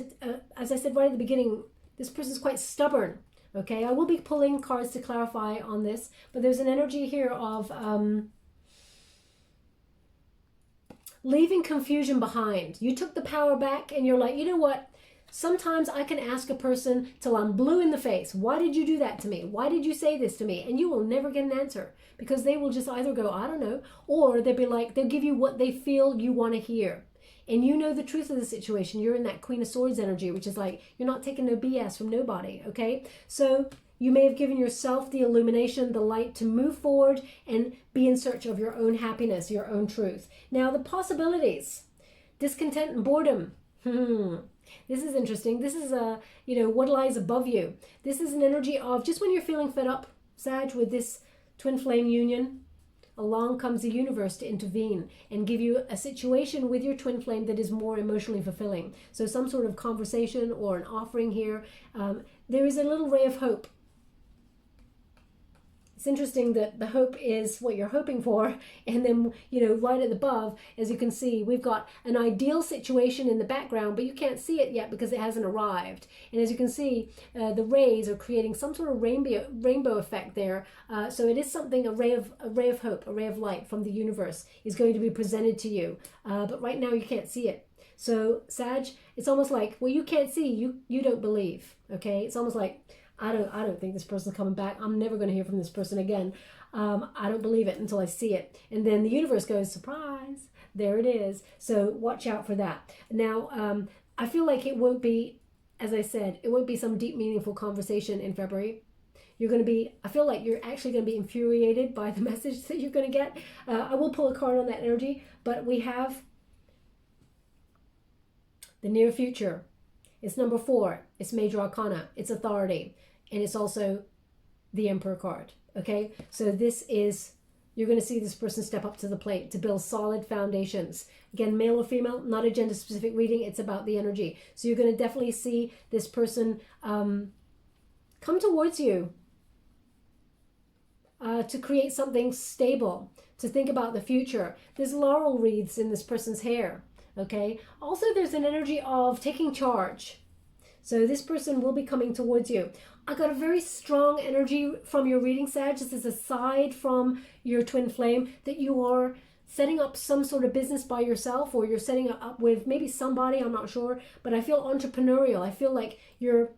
as I said right at the beginning, this person's quite stubborn, okay? I will be pulling cards to clarify on this, but there's an energy here of leaving confusion behind. You took the power back and you're like, you know what? Sometimes I can ask a person till I'm blue in the face. Why did you do that to me? Why did you say this to me? And you will never get an answer, because they will just either go, I don't know, or they'll be like, they'll give you what they feel you want to hear. And you know the truth of the situation. You're in that Queen of Swords energy, which is like, you're not taking no BS from nobody, okay? So You may have given yourself the illumination, the light to move forward and be in search of your own happiness, your own truth. Now, the possibilities, discontent and boredom. This is interesting. This is what lies above you. This is an energy of just when you're feeling fed up, Sag, with this twin flame union, along comes the universe to intervene and give you a situation with your twin flame that is more emotionally fulfilling. So some sort of conversation or an offering here. There is a little ray of hope. It's interesting that the hope is what you're hoping for, and then, right at the above, as you can see, we've got an ideal situation in the background, but you can't see it yet because it hasn't arrived. And as you can see, the rays are creating some sort of rainbow effect there. So it is something, a ray of hope, a ray of light from the universe is going to be presented to you. But right now you can't see it. So Sag, it's almost like, well, you can't see, you don't believe. Okay, it's almost like, I don't think this person's coming back. I'm never going to hear from this person again. I don't believe it until I see it. And then the universe goes, surprise, there it is. So watch out for that. Now, I feel like it won't be, as I said, it won't be some deep, meaningful conversation in February. I feel like you're actually going to be infuriated by the message that you're going to get. I will pull a card on that energy, but we have the near future. It's number 4. It's major arcana. It's authority. And it's also the Emperor card. Okay? So this is, you're going to see this person step up to the plate to build solid foundations. Again, male or female, not a gender specific reading. It's about the energy. So you're going to definitely see this person come towards you to create something stable, to think about the future. There's laurel wreaths in this person's hair. Okay? Also, there's an energy of taking charge. So this person will be coming towards you. I got a very strong energy from your reading, Sag. This is aside from your twin flame, that you are setting up some sort of business by yourself, or you're setting it up with maybe somebody, I'm not sure, but I feel entrepreneurial. I feel like you're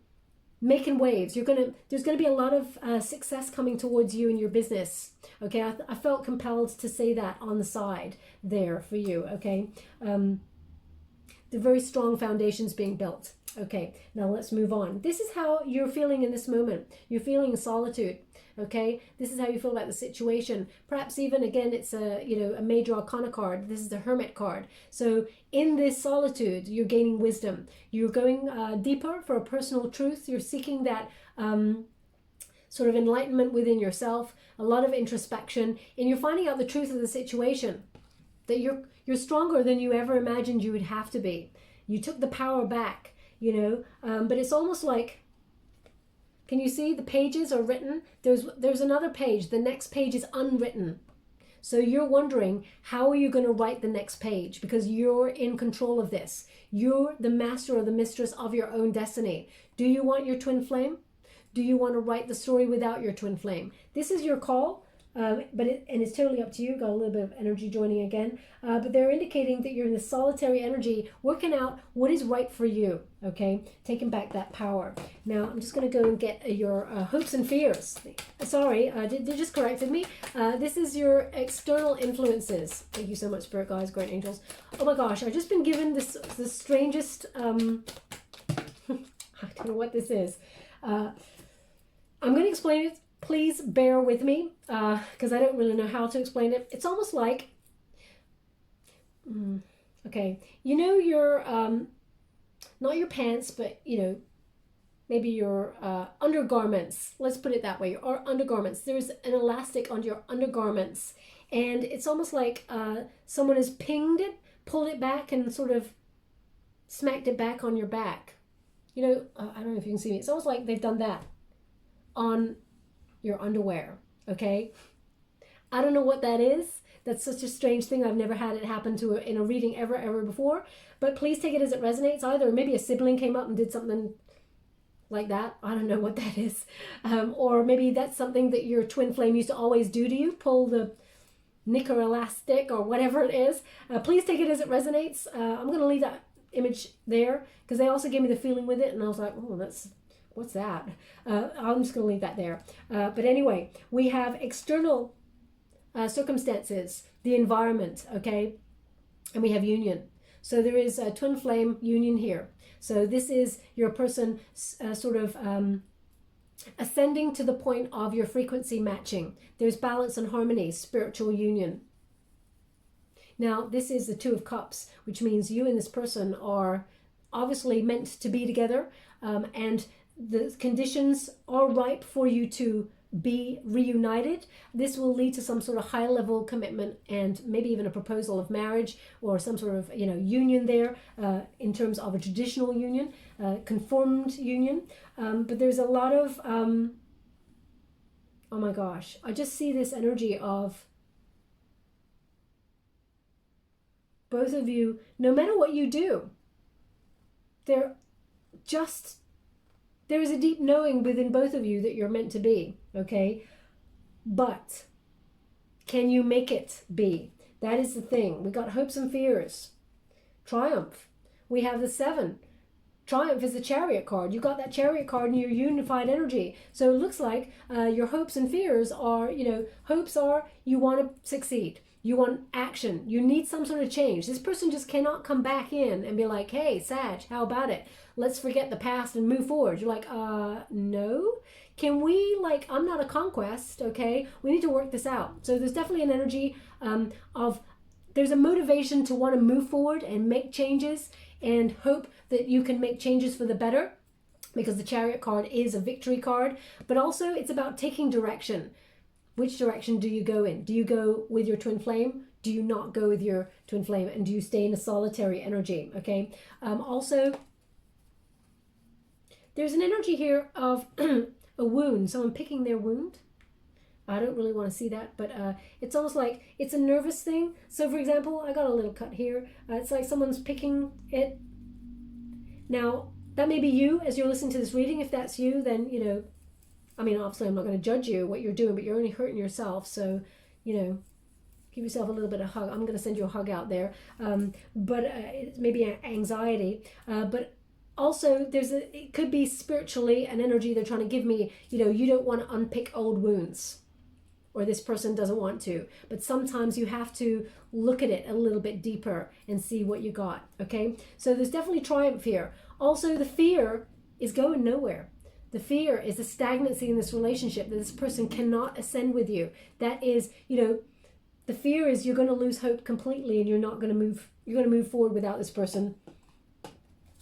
making waves. There's gonna be a lot of success coming towards you in your business. Okay, I felt compelled to say that on the side there for you. Okay, the very strong foundations being built. Okay, now let's move on. This is how you're feeling in this moment. You're feeling solitude. Okay, this is how you feel about the situation. Perhaps even, again, it's a major arcana card. This is the Hermit card. So in this solitude, you're gaining wisdom. You're going deeper for a personal truth. You're seeking that sort of enlightenment within yourself, a lot of introspection, and you're finding out the truth of the situation, that you're stronger than you ever imagined you would have to be. You took the power back, but it's almost like, can you see the pages are written? There's another page. The next page is unwritten. So you're wondering, how are you going to write the next page? Because you're in control of this. You're the master or the mistress of your own destiny. Do you want your twin flame? Do you want to write the story without your twin flame? This is your call. But it's totally up to you. Got a little bit of energy joining again, but they're indicating that you're in the solitary energy, working out what is right for you. Okay, taking back that power. Now I'm just going to go and get your hopes and fears. Sorry, they just corrected me. This is your external influences. Thank you so much, Spirit Guides, Great Angels. Oh my gosh, I've just been given the strangest. I don't know what this is. I'm going to explain it. Please bear with me, because I don't really know how to explain it. It's almost like, okay, your, not your pants, but, maybe your undergarments. Let's put it that way, or undergarments. There's an elastic on your undergarments, and it's almost like someone has pinged it, pulled it back, and sort of smacked it back on your back. I don't know if you can see me. It's almost like they've done that on your underwear. Okay, I don't know what that is. That's such a strange thing. I've never had it happen in a reading ever before, but please take it as it resonates. Either maybe a sibling came up and did something like that. I don't know what that is. Or maybe that's something that your twin flame used to always do to you, pull the knicker elastic or whatever it is. Please take it as it resonates. I'm going to leave that image there because they also gave me the feeling with it, and I was like, oh, what's that? I'm just going to leave that there. But anyway, we have external circumstances, the environment, okay? And we have union. So there is a twin flame union here. So this is your person sort of ascending to the point of your frequency matching. There's balance and harmony, spiritual union. Now, this is the Two of Cups, which means you and this person are obviously meant to be together, and the conditions are ripe for you to be reunited. This will lead to some sort of high level commitment and maybe even a proposal of marriage or some sort of union there, in terms of a traditional union, conformed union. But there's a lot of oh my gosh, I just see this energy of both of you, no matter what you do, there is a deep knowing within both of you that you're meant to be, okay? But can you make it be? That is the thing. We got hopes and fears. Triumph. We have the 7. Triumph is the Chariot card. You got that Chariot card in your unified energy. So it looks like your hopes and fears are, hopes are you want to succeed. You want action. You need some sort of change. This person just cannot come back in and be like, hey, Sag, how about it? Let's forget the past and move forward. You're like, no. Can we, I'm not a conquest, okay? We need to work this out. So there's definitely an energy of, there's a motivation to want to move forward and make changes and hope that you can make changes for the better, because the Chariot card is a victory card. But also it's about taking direction. Which direction do you go in? Do you go with your twin flame? Do you not go with your twin flame? And do you stay in a solitary energy? Okay. Also, there's an energy here of a wound, someone picking their wound. I don't really want to see that, but it's almost like it's a nervous thing. So for example, I got a little cut here. It's like someone's picking it. Now, that may be you as you're listening to this reading. If that's you, then, obviously I'm not going to judge you what you're doing, but you're only hurting yourself. So, give yourself a little bit of hug. I'm going to send you a hug out there. But it's maybe anxiety. But also it could be spiritually an energy they're trying to give me. You don't want to unpick old wounds, or this person doesn't want to. But sometimes you have to look at it a little bit deeper and see what you got. Okay. So there's definitely triumph here. Also, the fear is going nowhere. The fear is the stagnancy in this relationship, that this person cannot ascend with you. That is, the fear is you're going to lose hope completely and you're going to move forward without this person.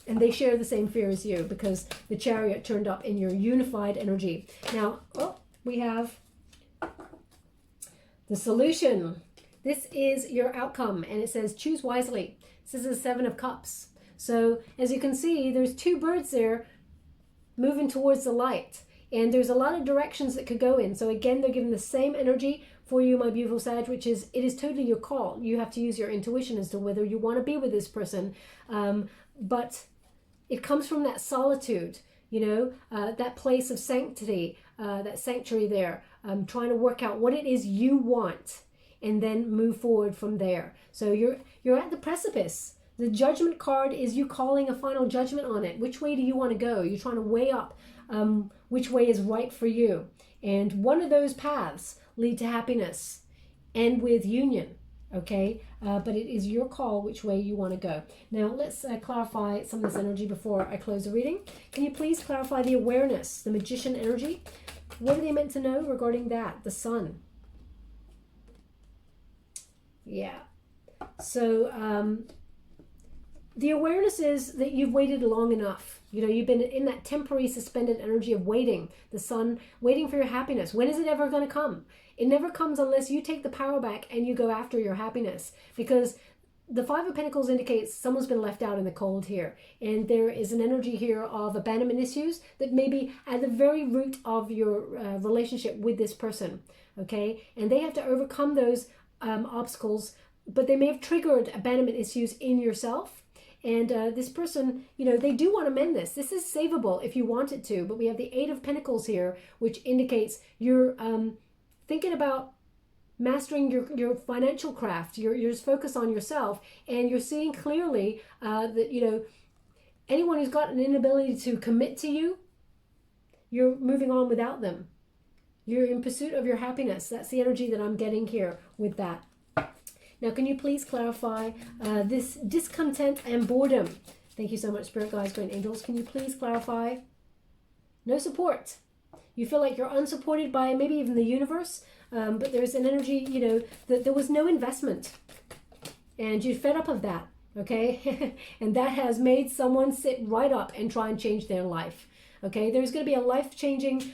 And they share the same fear as you because the Chariot turned up in your unified energy. Now, we have the solution. This is your outcome, and it says choose wisely. This is the 7 of Cups. So as you can see, there's 2 birds there moving towards the light, and there's a lot of directions that could go in. So again, they're giving the same energy for you, my beautiful Sag, which is, it is totally your call. You have to use your intuition as to whether you want to be with this person. But it comes from that solitude, that place of sanctity, that sanctuary there, trying to work out what it is you want and then move forward from there. So you're at the precipice. The Judgment card is you calling a final judgment on it. Which way do you want to go? You're trying to weigh up which way is right for you. And one of those paths lead to happiness and with union, okay? But it is your call which way you want to go. Now, let's clarify some of this energy before I close the reading. Can you please clarify the awareness, the Magician energy? What are they meant to know regarding that? The Sun. Yeah. So, the awareness is that you've waited long enough. You've been in that temporary suspended energy of waiting, the Sun, waiting for your happiness. When is it ever going to come? It never comes unless you take the power back and you go after your happiness. Because the 5 of Pentacles indicates someone's been left out in the cold here. And there is an energy here of abandonment issues that may be at the very root of your relationship with this person. Okay? And they have to overcome those obstacles, but they may have triggered abandonment issues in yourself. And this person, they do want to mend this. This is savable if you want it to, but we have the 8 of Pentacles here, which indicates you're thinking about mastering your financial craft. You're just focused on yourself, and you're seeing clearly that, anyone who's got an inability to commit to you, you're moving on without them. You're in pursuit of your happiness. That's the energy that I'm getting here with that. Now, can you please clarify this discontent and boredom? Thank you so much, Spirit Guides, Great Angels. Can you please clarify? No support. You feel like you're unsupported by maybe even the universe, but there's an energy, you know, that there was no investment. And you're fed up of that, okay? And that has made someone sit right up and try and change their life. Okay, there's going to be a life-changing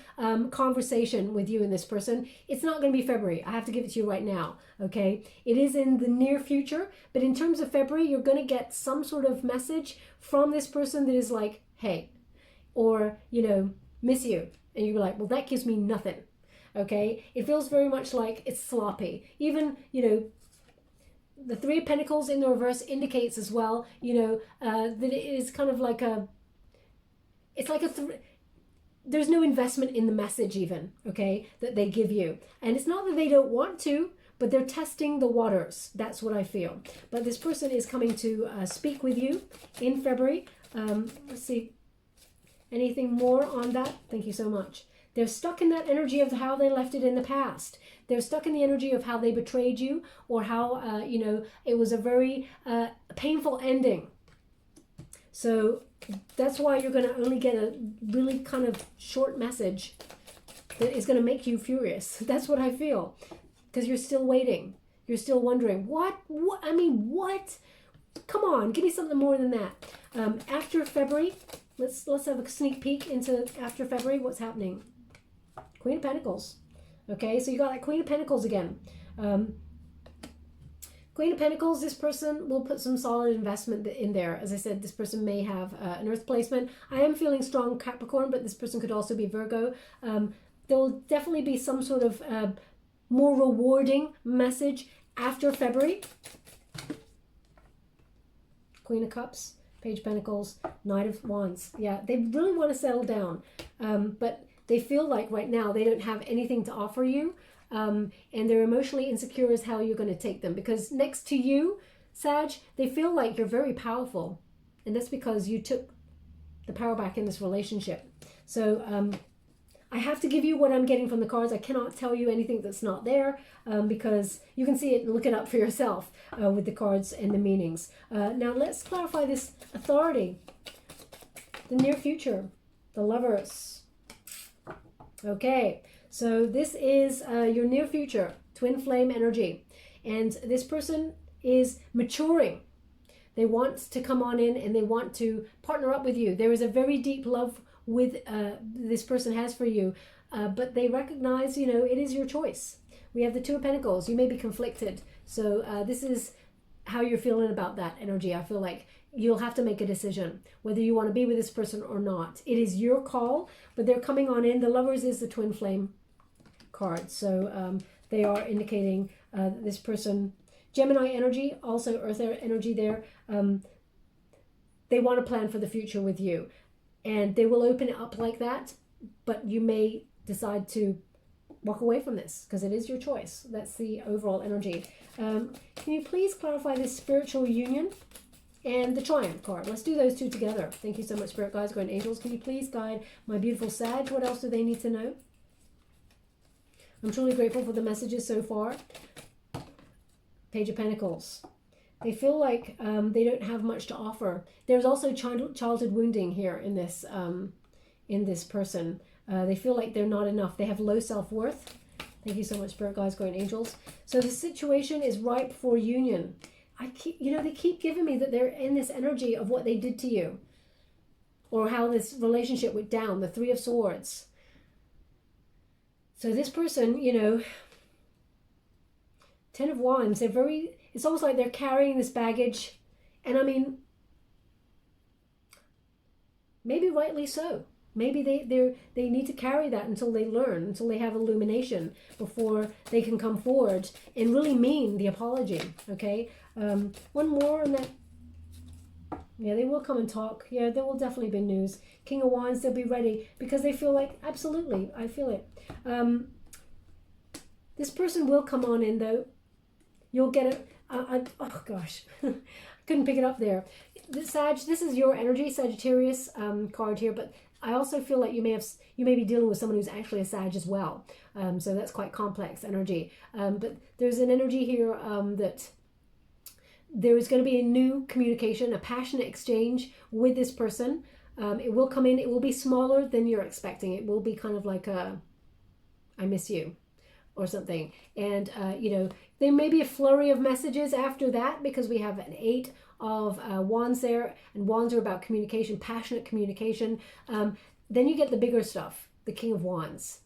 conversation with you and this person. It's not going to be February. I have to give it to you right now. Okay, it is in the near future, but in terms of February, you're going to get some sort of message from this person that is like, hey, or, you know, miss you. And you're like, well, that gives me nothing. Okay, it feels very much like it's sloppy. Even, you know, the Three of Pentacles in the reverse indicates as well, you know, that it is kind of like a, it's like there's no investment in the message even, okay, that they give you. And it's not that they don't want to, but they're testing the waters. That's what I feel. But this person is coming to speak with you in February. Let's see. Anything more on that? Thank you so much. They're stuck in that energy of how they left it in the past. They're stuck in the energy of how they betrayed you, or how, you know, it was a very painful ending. So that's why you're going to only get a really kind of short message that is going to make you furious. That's what I feel. Because you're still waiting. You're still wondering, what? I mean, what? Come on, give me something more than that. After February, let's have a sneak peek into after February, what's happening. Queen of Pentacles. Okay, so you got that Queen of Pentacles again. Queen of Pentacles, this person will put some solid investment in there. As I said, this person may have an earth placement. I am feeling strong Capricorn, but this person could also be Virgo. There will definitely be some sort of more rewarding message after February. Queen of Cups, Page of Pentacles, Knight of Wands. Yeah, they really want to settle down, but they feel like right now they don't have anything to offer you. And they're emotionally insecure as how you're going to take them, because next to you, Sag, they feel like you're very powerful, and that's because you took the power back in this relationship. So I have to give you what I'm getting from the cards. I cannot tell you anything that's not there, because you can see it and look it up for yourself with the cards and the meanings. Now let's clarify this authority. The near future, the Lovers. Okay. So this is your near future, twin flame energy. And this person is maturing. They want to come on in and they want to partner up with you. There is a very deep love with this person has for you. But they recognize, you know, it is your choice. We have the Two of Pentacles. You may be conflicted. So this is how you're feeling about that energy. I feel like you'll have to make a decision whether you want to be with this person or not. It is your call, but they're coming on in. The Lovers is the twin flame card. So they are indicating this person, Gemini energy, also Earth energy there. They want to plan for the future with you. And they will open it up like that, but you may decide to walk away from this because it is your choice. That's the overall energy. Can you please clarify this spiritual union and the Triumph card? Let's do those two together. Thank you so much, Spirit Guides, Guardian Angels. Can you please guide my beautiful Sag? What else do they need to know? I'm truly grateful for the messages so far. Page of Pentacles. They feel like they don't have much to offer. There's also childhood wounding here in this person. They feel like they're not enough. They have low self-worth. Thank you so much, Spirit Guides, Guardian Angels. So the situation is ripe for union. They keep giving me that they're in this energy of what they did to you, or how this relationship went down. The Three of Swords. So this person, you know, Ten of Wands, it's almost like they're carrying this baggage. And I mean, maybe rightly so. Maybe they need to carry that until they learn, until they have illumination, before they can come forward and really mean the apology, okay? One more on that. Yeah, they will come and talk. Yeah, there will definitely be news. King of Wands, they'll be ready because they feel like, absolutely, I feel it. This person will come on in, though. You'll get it. Oh, gosh. Couldn't pick it up there. This is your energy, Sagittarius card here, but I also feel like you may be dealing with someone who's actually a Sag as well. So that's quite complex energy. But there's an energy here that there is going to be a new communication, a passionate exchange with this person. It will come in. It will be smaller than you're expecting. It will be kind of like a, I miss you or something. And, you know, there may be a flurry of messages after that because we have an 8 of wands there, and wands are about communication, passionate communication. Then you get the bigger stuff, the King of Wands.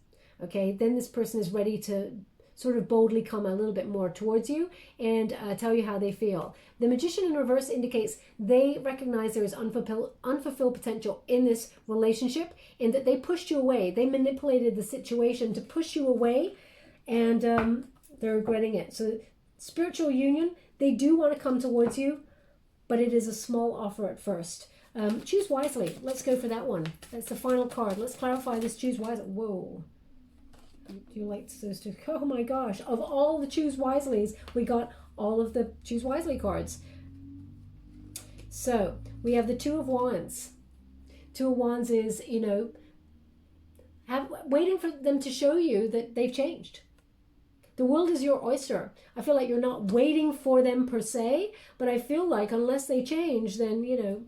Okay, then this person is ready to sort of boldly come a little bit more towards you and tell you how they feel. The Magician in reverse indicates they recognize there is unfulfilled potential in this relationship, and that they pushed you away. They manipulated the situation to push you away, and they're regretting it. So spiritual union, they do want to come towards you, but it is a small offer at first. Choose wisely. Let's go for that one. That's the final card. Let's clarify this. Choose wisely. Whoa. Do you like those two? Oh my gosh. Of all the Choose Wisely's, we got all of the Choose Wisely cards. So we have the 2 of Wands. 2 of Wands is, you know, waiting for them to show you that they've changed. The world is your oyster. I feel like you're not waiting for them per se, but I feel like unless they change, then, you know,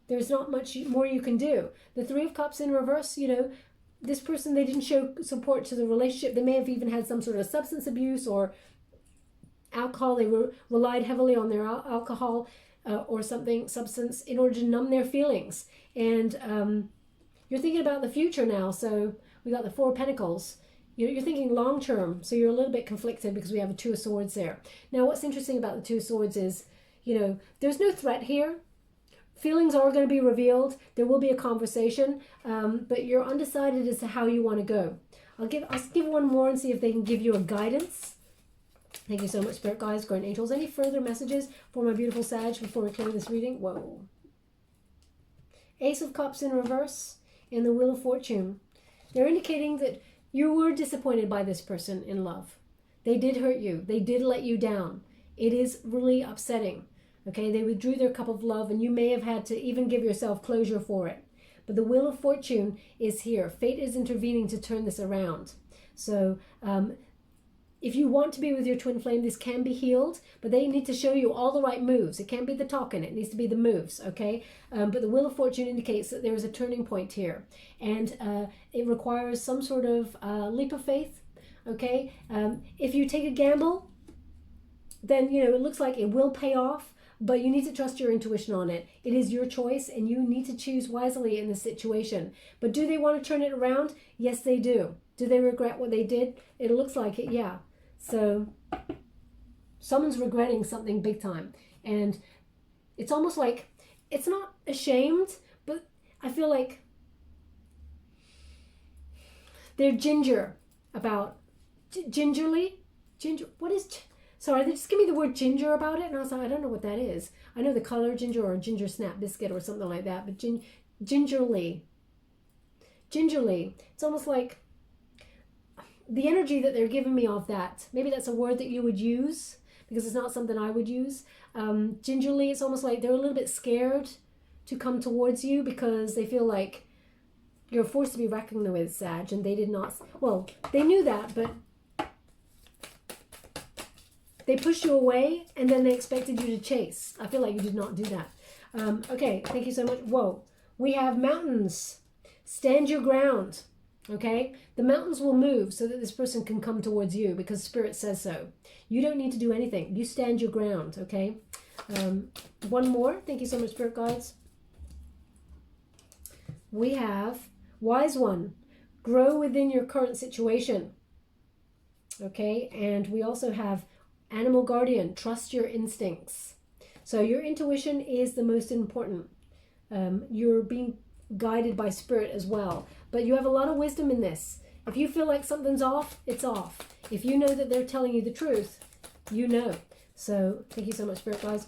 there's not much more you can do. The 3 of Cups in reverse, you know, this person, they didn't show support to the relationship. They may have even had some sort of substance abuse or alcohol. They relied heavily on their alcohol or substance in order to numb their feelings. And you're thinking about the future now. So we got the 4 of Pentacles. You're thinking long term. So you're a little bit conflicted because we have a 2 of Swords there. Now, what's interesting about the 2 of Swords is, you know, there's no threat here. Feelings are going to be revealed. There will be a conversation, but you're undecided as to how you want to go. I'll give one more and see if they can give you a guidance. Thank you so much, Spirit Guides, Guardian Angels. Any further messages for my beautiful Sag before we close this reading? Whoa. Ace of Cups in reverse and the Wheel of Fortune. They're indicating that you were disappointed by this person in love. They did hurt you. They did let you down. It is really upsetting. Okay, they withdrew their cup of love, and you may have had to even give yourself closure for it. But the Wheel of Fortune is here. Fate is intervening to turn this around. So if you want to be with your twin flame, this can be healed, but they need to show you all the right moves. It can't be the talking, it needs to be the moves, okay? But the Wheel of Fortune indicates that there is a turning point here, and it requires some sort of leap of faith, okay? If you take a gamble, then, you know, it looks like it will pay off, but you need to trust your intuition on it. It is your choice, and you need to choose wisely in this situation. But do they want to turn it around? Yes, they do. Do they regret what they did? It looks like it, yeah. So someone's regretting something big time. And it's almost like, it's not ashamed, but I feel like they're ginger about, what is sorry, they just give me the word ginger about it, and I was like, I don't know what that is. I know the color ginger or ginger snap biscuit or something like that, but gingerly. It's almost like the energy that they're giving me of that. Maybe that's a word that you would use, because it's not something I would use. Gingerly, it's almost like they're a little bit scared to come towards you because they feel like you're forced to be reckoned with, Sag, and they did not, well, they knew that, but they pushed you away, and then they expected you to chase. I feel like you did not do that. Okay, thank you so much. Whoa. We have mountains. Stand your ground. Okay? The mountains will move so that this person can come towards you because Spirit says so. You don't need to do anything. You stand your ground. Okay? One more. Thank you so much, Spirit Guides. We have Wise One. Grow within your current situation. Okay? And we also have Animal Guardian, trust your instincts. So your intuition is the most important. You're being guided by Spirit as well. But you have a lot of wisdom in this. If you feel like something's off, it's off. If you know that they're telling you the truth, you know. So thank you so much, Spirit Guides.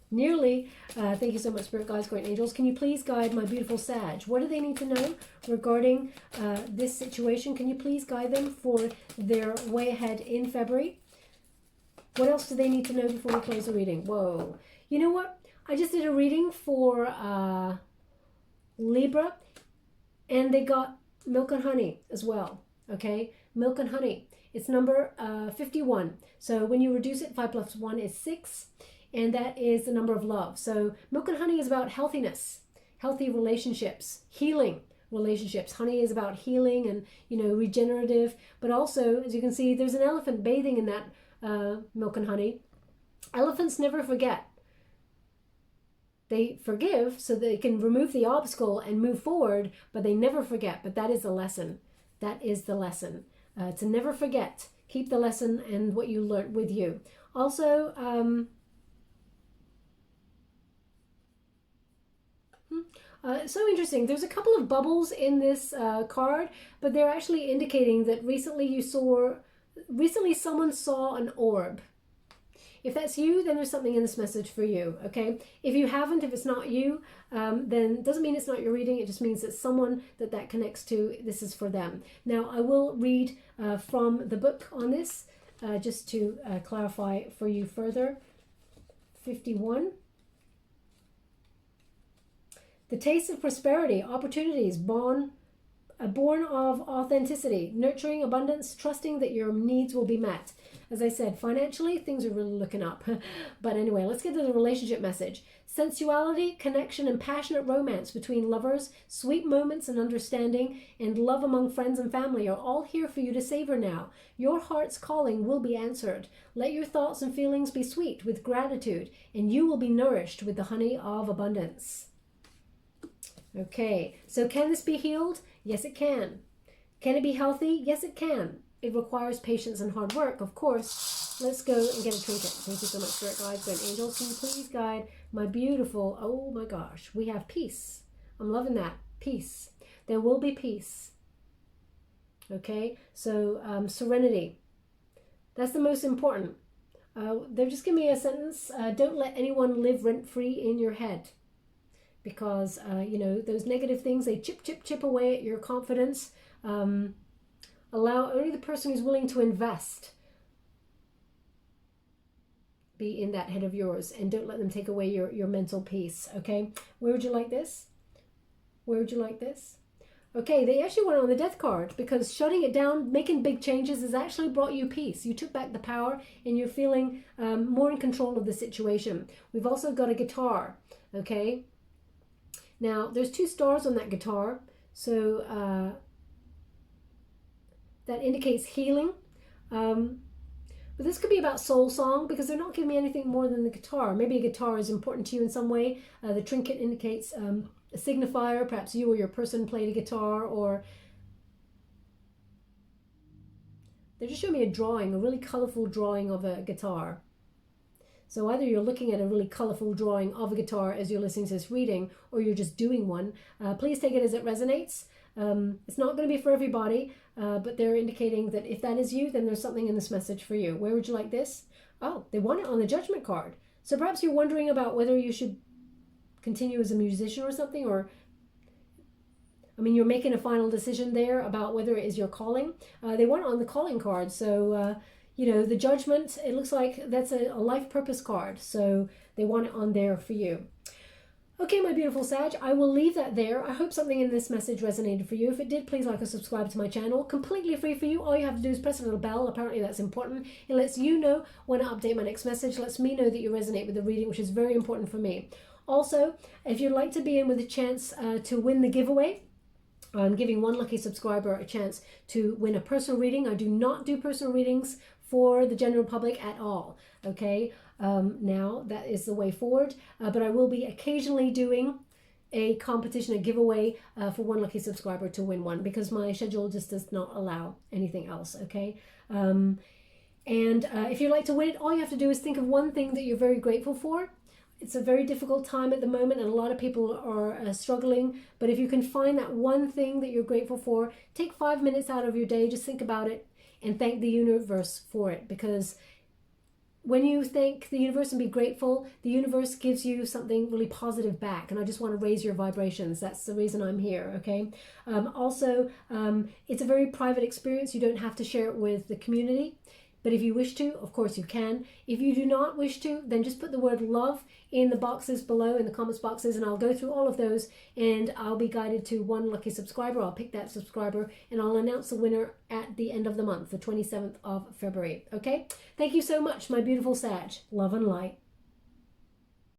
Nearly. Thank you so much, Spirit Guides, Great Angels. Can you please guide my beautiful Sag? What do they need to know regarding this situation? Can you please guide them for their way ahead in February? What else do they need to know before we close the reading? Whoa. You know what? I just did a reading for Libra, and they got milk and honey as well. Okay? Milk and honey. It's number 51. So when you reduce it, 5 plus 1 is 6. And that is the number of love. So milk and honey is about healthiness. healthy relationships, healing relationships. Honey is about healing and, you know, regenerative, but also, as you can see, there's an elephant bathing in that milk and honey. Elephants never forget. They forgive so they can remove the obstacle and move forward, but they never forget. But that is the lesson. That is the lesson. To never forget. Keep the lesson and what you learned with you. Also, so interesting. There's a couple of bubbles in this card, but they're actually indicating that recently someone saw an orb. If that's you, then there's something in this message for you, okay? If you haven't, if it's not you, then it doesn't mean it's not your reading. It just means that someone that connects to, this is for them. Now, I will read from the book on this, just to clarify for you further. 51. The taste of prosperity, opportunities, born of authenticity, nurturing abundance, trusting that your needs will be met. As I said, financially, things are really looking up. But anyway, let's get to the relationship message. Sensuality, connection, and passionate romance between lovers, sweet moments and understanding, and love among friends and family are all here for you to savor now. Your heart's calling will be answered. Let your thoughts and feelings be sweet with gratitude, and you will be nourished with the honey of abundance. Okay, so can this be healed? Yes, it can. Can it be healthy? Yes, it can. It requires patience and hard work, of course. Let's go and get a trinket. Thank you so much, Spirit Guides and Angels. Can you please guide my beautiful, oh my gosh, we have peace. I'm loving that. Peace. There will be peace. Okay, so serenity. That's the most important. They're just giving me a sentence. Don't let anyone live rent-free in your head. Because, you know, those negative things, they chip away at your confidence. Allow only the person who's willing to invest be in that head of yours, and don't let them take away your mental peace, okay? Where would you like this? Where would you like this? Okay, they actually went on the death card because shutting it down, making big changes has actually brought you peace. You took back the power and you're feeling more in control of the situation. We've also got a guitar, okay? Now, there's 2 stars on that guitar, so that indicates healing. But this could be about soul song because they're not giving me anything more than the guitar. Maybe a guitar is important to you in some way. The trinket indicates a signifier. Perhaps you or your person played a guitar, or they're just showing me a drawing, a really colorful drawing of a guitar. So either you're looking at a really colorful drawing of a guitar as you're listening to this reading, or you're just doing one. Please take it as it resonates. It's not going to be for everybody, but they're indicating that if that is you, then there's something in this message for you. Where would you like this? Oh, they want it on the judgment card. So perhaps you're wondering about whether you should continue as a musician or something, or, I mean, you're making a final decision there about whether it is your calling. They want it on the calling card. So, you know, the judgment, it looks like that's a life purpose card. So they want it on there for you. Okay, my beautiful Sag, I will leave that there. I hope something in this message resonated for you. If it did, please like or subscribe to my channel. Completely free for you. All you have to do is press a little bell. Apparently that's important. It lets you know when I update my next message. It lets me know that you resonate with the reading, which is very important for me. Also, if you'd like to be in with a chance to win the giveaway, I'm giving one lucky subscriber a chance to win a personal reading. I do not do personal readings for the general public at all, okay? Now that is the way forward, but I will be occasionally doing a competition, a giveaway for one lucky subscriber to win one, because my schedule just does not allow anything else, okay? And if you'd like to win it, all you have to do is think of one thing that you're very grateful for. It's a very difficult time at the moment, and a lot of people are struggling, but if you can find that one thing that you're grateful for, take 5 minutes out of your day, just think about it and thank the universe for it, because when you thank the universe and be grateful, the universe gives you something really positive back, and I just want to raise your vibrations. That's the reason I'm here, okay? Also, it's a very private experience. You don't have to share it with the community, but if you wish to, of course you can. If you do not wish to, then just put the word love in the boxes below, in the comments boxes, and I'll go through all of those, and I'll be guided to one lucky subscriber. I'll pick that subscriber, and I'll announce the winner at the end of the month, the 27th of February, okay? Thank you so much, my beautiful Sag. Love and light.